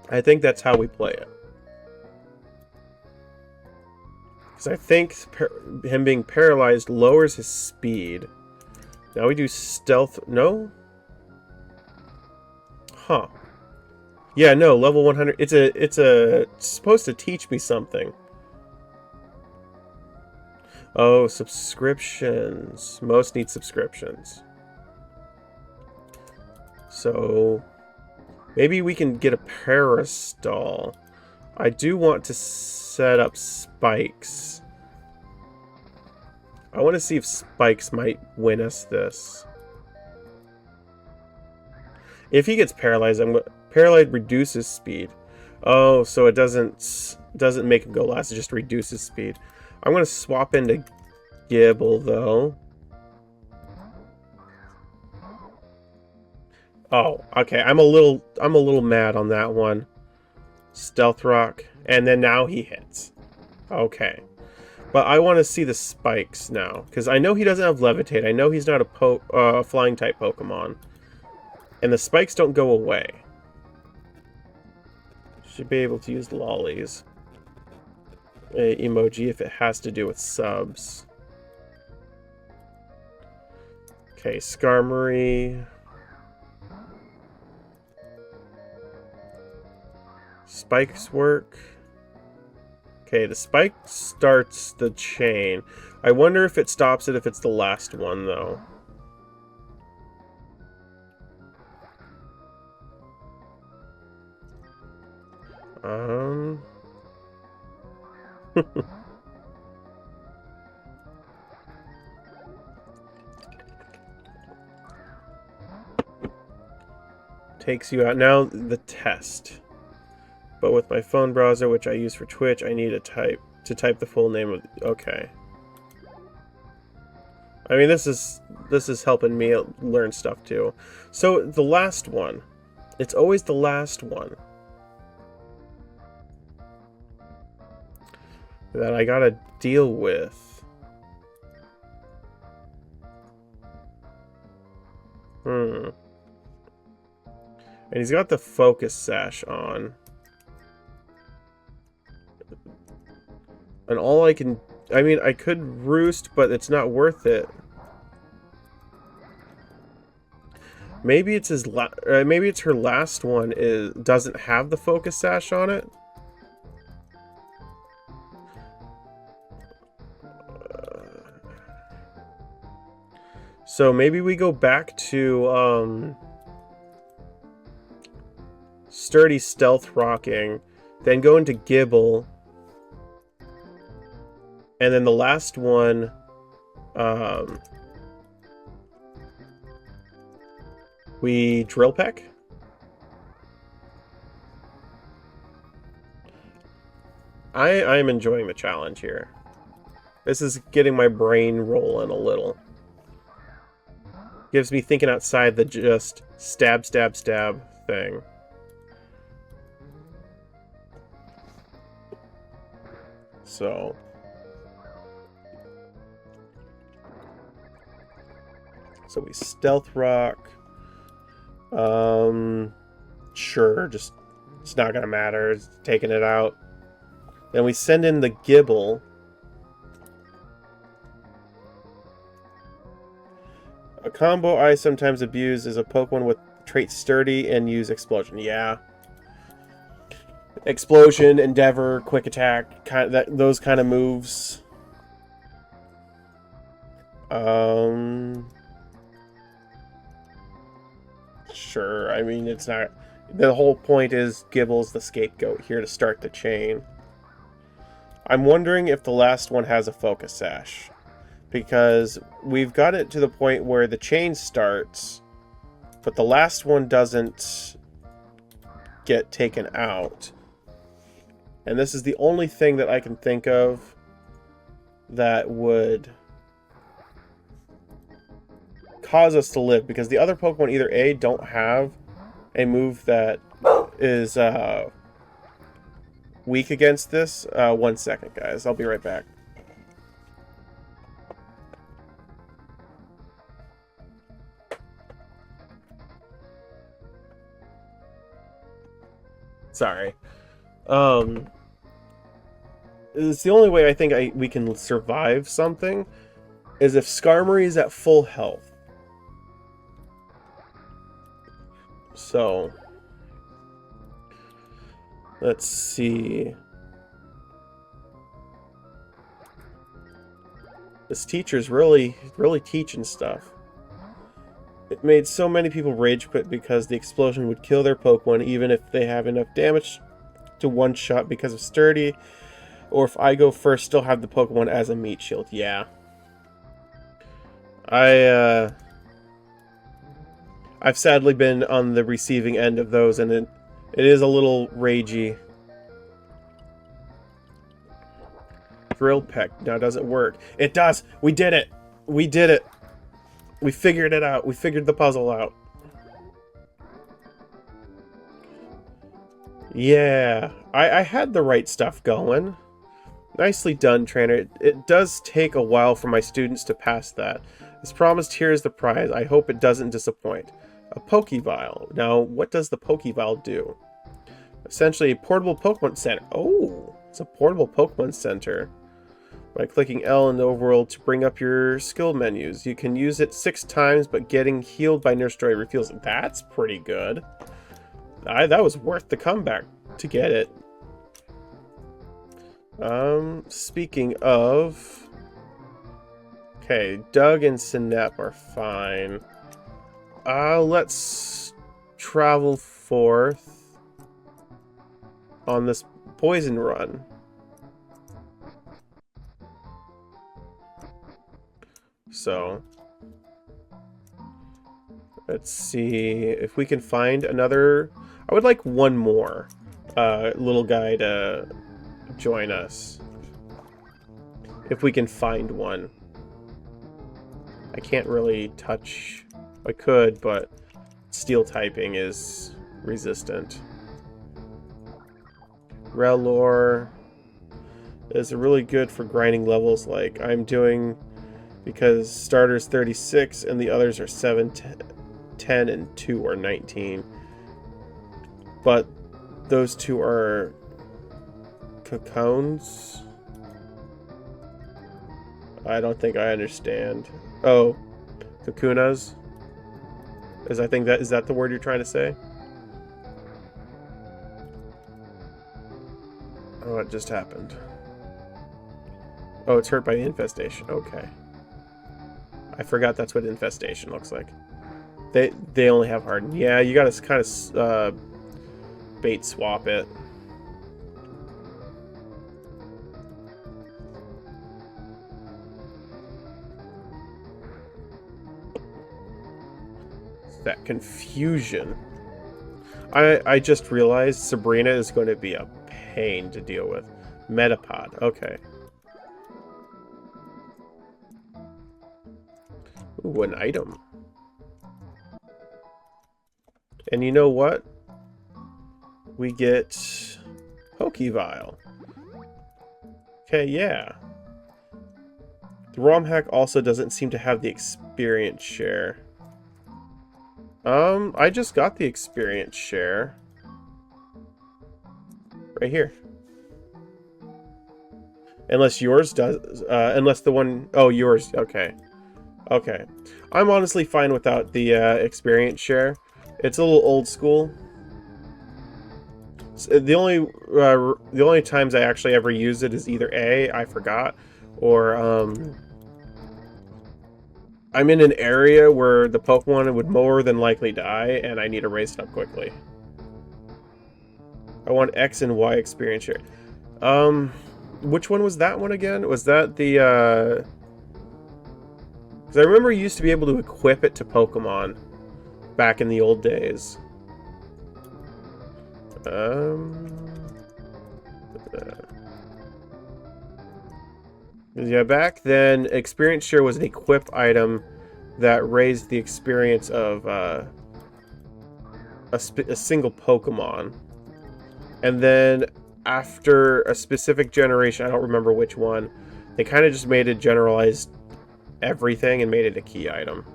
I think that's how we play it. Because I think him being paralyzed lowers his speed. Now we do stealth... No? Huh. Yeah, no, level 100... It's supposed to teach me something. Oh, subscriptions. Most need subscriptions. So... maybe we can get a Parastall. I do want to set up spikes. I want to see if spikes might win us this. If he gets paralyzed, paralyzed reduces speed. Oh, so it doesn't... doesn't make him go last, it just reduces speed. I'm going to swap into Gibble, though. Oh, okay. I'm a little mad on that one. Stealth Rock, and then now he hits. Okay. But I want to see the spikes now, because I know he doesn't have Levitate. I know he's not a flying type Pokemon. And the spikes don't go away. Should be able to use lollies. A emoji if it has to do with subs. Okay, Skarmory. Spikes work. Okay, the spike starts the chain. I wonder if it stops it if it's the last one, though. Takes you out. Now, the test. But with my phone browser, which I use for Twitch, I need to type the full name of... Okay. I mean, this is helping me learn stuff, too. So, the last one. It's always the last one that I gotta deal with. And he's got the focus sash on. And all I can... I mean, I could roost, but it's not worth it. Maybe it's maybe it's her last one doesn't have the focus sash on it. So maybe we go back to Sturdy Stealth Rocking, then go into Gibble, and then the last one we Drill Peck. I'm enjoying the challenge here. This is getting my brain rolling a little. Gives me thinking outside the just stab, stab, stab thing. So... So we Stealth Rock. Sure, just it's not gonna matter. It's taking it out. Then we send in the Gibble. A combo I sometimes abuse is a Pokemon with trait Sturdy and use Explosion. Yeah. Explosion, Endeavor, Quick Attack, those kind of moves. Sure, I mean, it's not... The whole point is Gibble's the scapegoat here to start the chain. I'm wondering if the last one has a focus sash. Because we've got it to the point where the chain starts, but the last one doesn't get taken out. And this is the only thing that I can think of that would cause us to live, because the other Pokemon either A, don't have a move that is weak against this. 1 second, guys. I'll be right back. Sorry. It's the only way I think we can survive something is if Skarmory is at full health. So, let's see. This teacher's really teaching stuff. It made so many people rage quit because the explosion would kill their Pokemon even if they have enough damage to one-shot because of Sturdy, or if I go first, still have the Pokemon as a meat shield. Yeah. I've sadly been on the receiving end of those, and it is a little ragey. drill peck now doesn't work. It does! We did it! We did it! We figured it out. We figured the puzzle out. Yeah, I had the right stuff going. Nicely done, trainer. It does take a while for my students to pass that. As promised, here is the prize. I hope it doesn't disappoint. A Pokevile. Now, what does the Pokevile do? Essentially, a portable Pokemon Center. Oh, it's a portable Pokemon Center. By clicking L in the overworld to bring up your skill menus. You can use it 6 times, but getting healed by Nurse Joy refuels it. That's pretty good. That was worth the comeback to get it. Speaking of... Okay, Doug and Sinep are fine. Let's travel forth on this poison run. So, let's see if we can find another... I would like one more little guy to join us. If we can find one. I can't really touch... I could, but steel typing is resistant. Relor is really good for grinding levels like I'm doing, because starter's 36 and the others are 7, 10, and 2 are 19. But those two are cocoons. I don't think I understand. Oh, cocoonaz? Is that the word you're trying to say? Oh, it just happened. Oh, it's hurt by the infestation. Okay. I forgot that's what infestation looks like. They only have hardened. Yeah, you gotta kind of bait swap it. That confusion. I just realized Sabrina is going to be a pain to deal with. Metapod. Okay. Ooh, an item. And you know what? We get Pokevile. Okay, yeah. The ROM hack also doesn't seem to have the experience share. I just got the experience share. Right here. Unless yours does, unless the one, oh, yours, okay. Okay. I'm honestly fine without the experience share. It's a little old school. The only times I actually ever use it is either A, I forgot, or I'm in an area where the Pokemon would more than likely die, and I need to raise it up quickly. I want X and Y experience share. Which one was that one again? Was that the, because I remember you used to be able to equip it to Pokemon back in the old days. Yeah, back then, experience share was an equip item that raised the experience of a single Pokemon. And then after a specific generation, I don't remember which one, they kind of just made it generalized everything and made it a key item.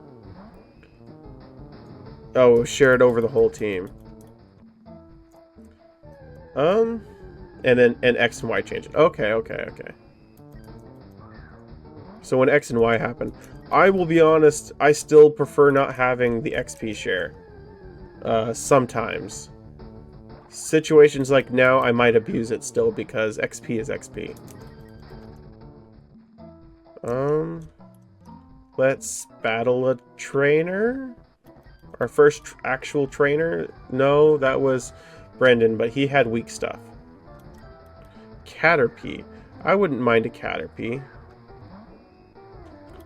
Oh, shared over the whole team. And then X and Y changed it. Okay. So when X and Y happen, I will be honest, I still prefer not having the XP share. Sometimes. Situations like now, I might abuse it still because XP is XP. Let's battle a trainer. Our first actual trainer. No, that was Brendan, but he had weak stuff. Caterpie. I wouldn't mind a Caterpie.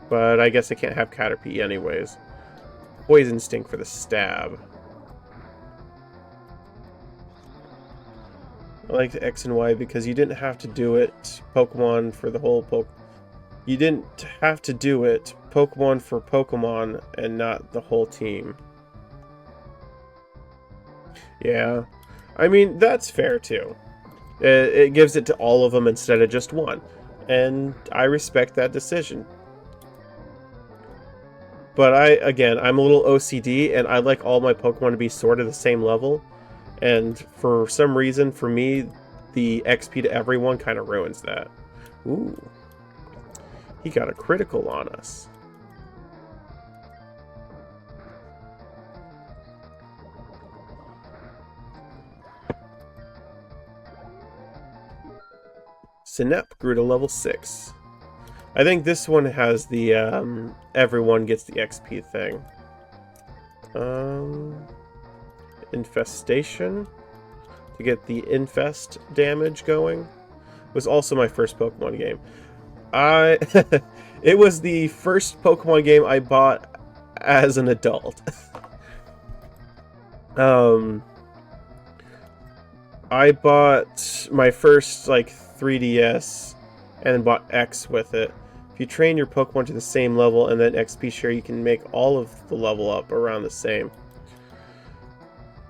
But I guess I can't have Caterpie anyways. Poison Stink for the stab. I liked X and Y because you didn't have to do it Pokemon for the whole You didn't have to do it Pokemon for Pokemon and not the whole team. Yeah. I mean, that's fair too. It gives it to all of them instead of just one. And I respect that decision. But I'm a little OCD and I like all my Pokemon to be sort of the same level. And for some reason, for me, the XP to everyone kind of ruins that. Ooh. He got a critical on us. Sinep grew to level 6. I think this one has the everyone gets the XP thing. Infestation to get the infest damage going was also my first Pokemon game. It was the first Pokemon game I bought as an adult. I bought my first like 3DS and bought X with it. If you train your Pokemon to the same level and then XP share, you can make all of the level up around the same.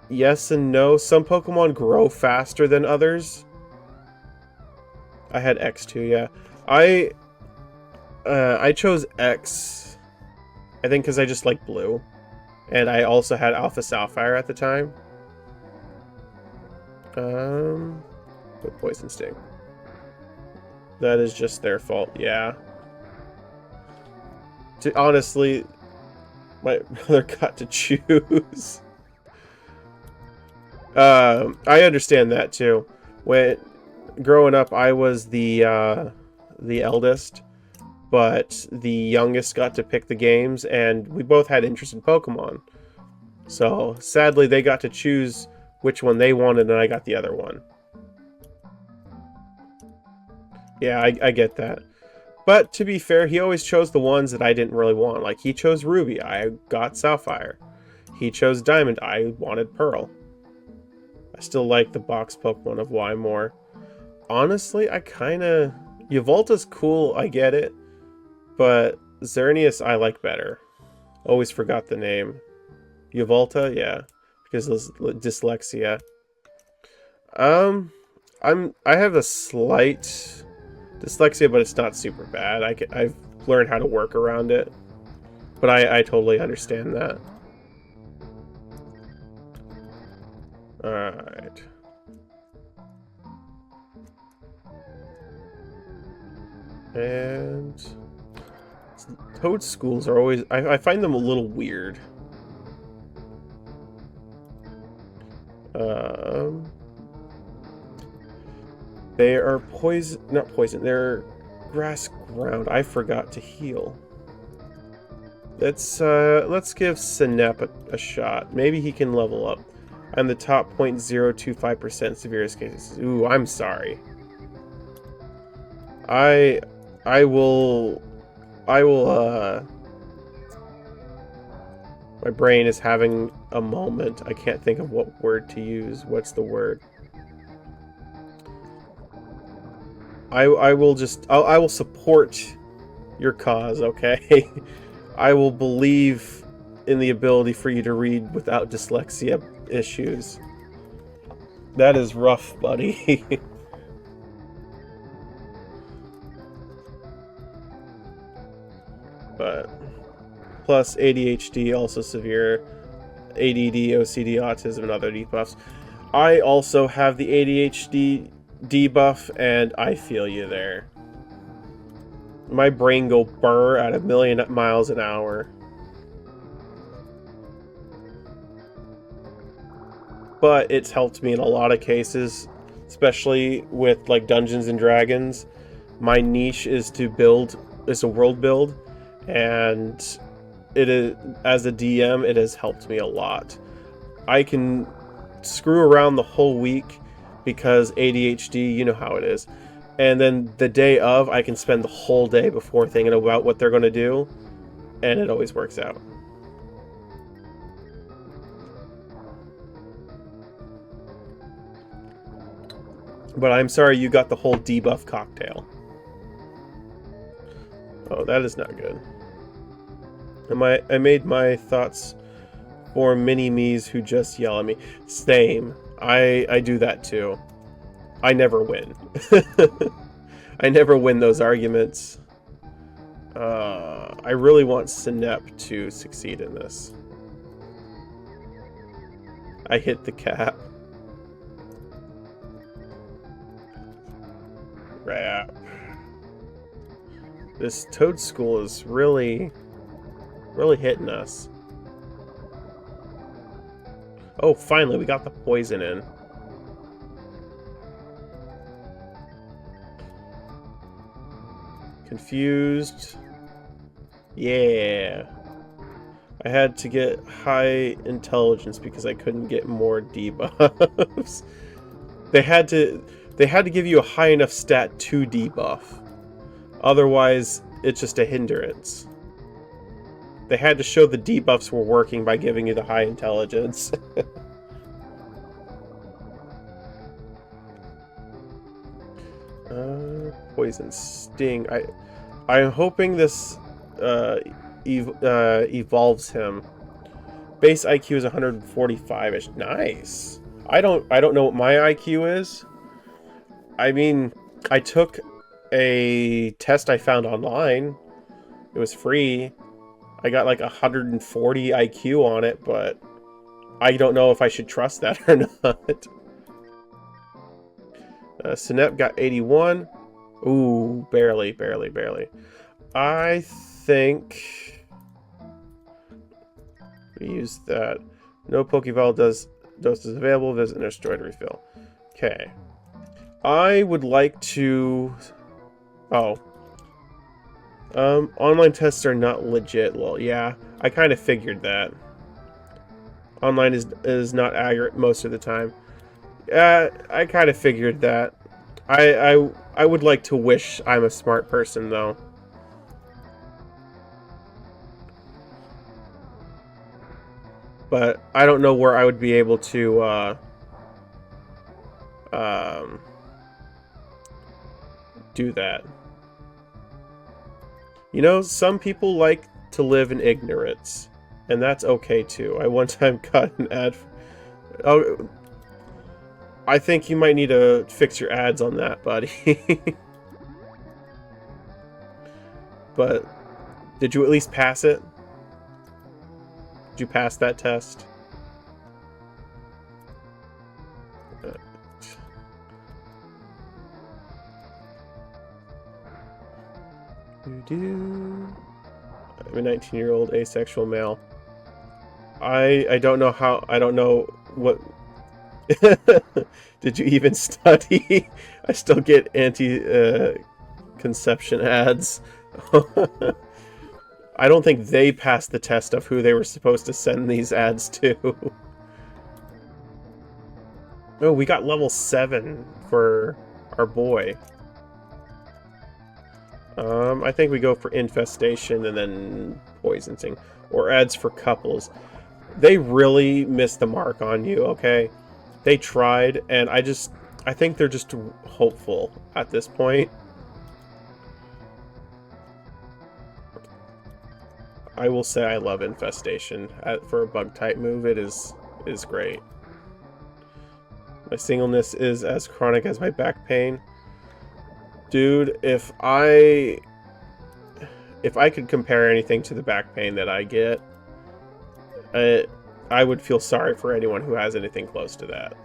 Yes and no. Some Pokemon grow faster than others. I had X too, yeah. I chose X, I think because I just like blue. And I also had Alpha Sapphire at the time. With Poison Sting. That is just their fault, yeah. Honestly, my brother got to choose. I understand that too. When growing up, I was the eldest, but the youngest got to pick the games, and we both had interest in Pokemon. So sadly, they got to choose which one they wanted, and I got the other one. Yeah, I get that. But to be fair, he always chose the ones that I didn't really want. Like, he chose Ruby, I got Sapphire. He chose Diamond, I wanted Pearl. I still like the box Pokemon of Y more. Honestly, I kinda... Yveltal's cool, I get it. But Xerneas I like better. Always forgot the name. Yveltal? Yeah. Because of dyslexia. I have a slight dyslexia, but it's not super bad. I've learned how to work around it. But I totally understand that. Alright. And Toad schools are always... I find them a little weird. They are poison... Not poison. They're grass ground. I forgot to heal. Let's give Sinep a shot. Maybe he can level up. I'm the top 0.025% severest cases. Ooh, I'm sorry. I will, my brain is having a moment. I can't think of what word to use. What's the word? I will support your cause, okay? I will believe in the ability for you to read without dyslexia issues. That is rough, buddy. But plus ADHD, also severe ADD, OCD, autism, and other debuffs. I also have the ADHD debuff, and I feel you there. My brain go burr at 1,000,000 miles an hour. But it's helped me in a lot of cases, especially with like Dungeons and Dragons. My niche is to build, is a world build, and it is, as a DM, it has helped me a lot. I can screw around the whole week because ADHD, you know how it is. And then the day of, I can spend the whole day before thinking about what they're going to do, and it always works out. But I'm sorry you got the whole debuff cocktail. Oh, that is not good. I made my thoughts for mini-me's who just yell at me. Same. I do that too. I never win. I never win those arguments. I really want Synep to succeed in this. I hit the cap. Crap. This Toad School is really hitting us. Oh, finally, we got the poison in. Confused. Yeah. I had to get high intelligence because I couldn't get more debuffs. They had to give you a high enough stat to debuff. Otherwise, it's just a hindrance. They had to show the debuffs were working by giving you the high intelligence. Poison sting. I'm hoping this evolves him. Base IQ is 145-ish. Nice. I don't know what my IQ is. I mean, I took a test I found online. It was free. I got like 140 IQ on it, but I don't know if I should trust that or not. Synep got 81. Ooh, barely. I think we use that. No Pokeball doses available. Visit an asteroid refill. Okay. I would like to... Oh. Online tests are not legit. Well, yeah. I kind of figured that. Online is not accurate most of the time. I kind of figured that. I would like to wish I'm a smart person, though. But I don't know where I would be able to, do that. You know, some people like to live in ignorance, and that's okay, too. I one time got an ad... Oh, I think you might need to fix your ads on that, buddy. But, did you at least pass it? Did you pass that test? I'm a 19-year-old asexual male. I don't know how... I don't know what... Did you even study? I still get anti-conception ads. I don't think they passed the test of who they were supposed to send these ads to. Oh, we got level 7 for our boy. I think we go for infestation and then poisoning. Or ads for couples. They really missed the mark on you, okay? They tried, and I think they're just hopeful at this point. I will say I love infestation for a bug type move. It is great. My singleness is as chronic as my back pain. Dude, if I could compare anything to the back pain that I get, I would feel sorry for anyone who has anything close to that.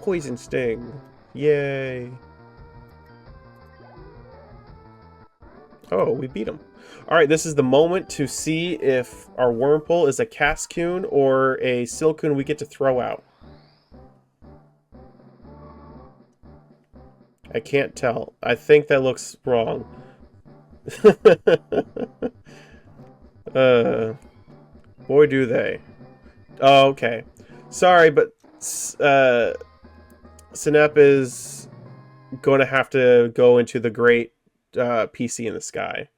Poison sting. Yay. Oh, we beat him. Alright, this is the moment to see if our Wurmple is a Cascoon or a Silcoon we get to throw out. I can't tell. I think that looks wrong. Boy do they. Oh, okay. Sorry, but Synep is going to have to go into the great PC in the sky.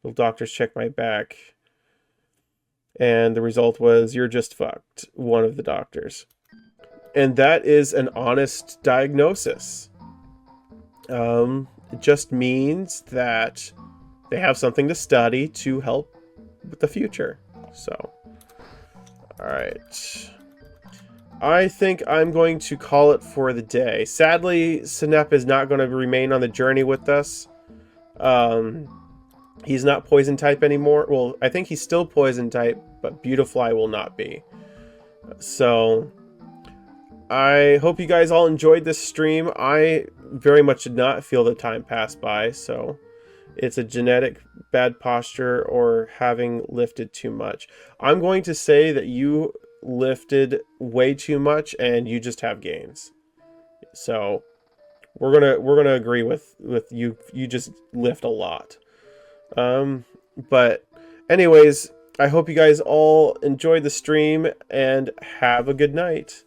Little doctors check my back. And the result was you're just fucked, one of the doctors. And that is an honest diagnosis. It just means that they have something to study to help with the future. So, all right. I think I'm going to call it for the day. Sadly, Sinep is not going to remain on the journey with us. He's not poison type anymore. Well, I think he's still poison type, but Beautifly will not be. So, I hope you guys all enjoyed this stream. I very much did not feel the time pass by, so it's a genetic bad posture or having lifted too much. I'm going to say that you lifted way too much and you just have gains. So we're gonna agree with you. You just lift a lot. But anyways, I hope you guys all enjoyed the stream and have a good night.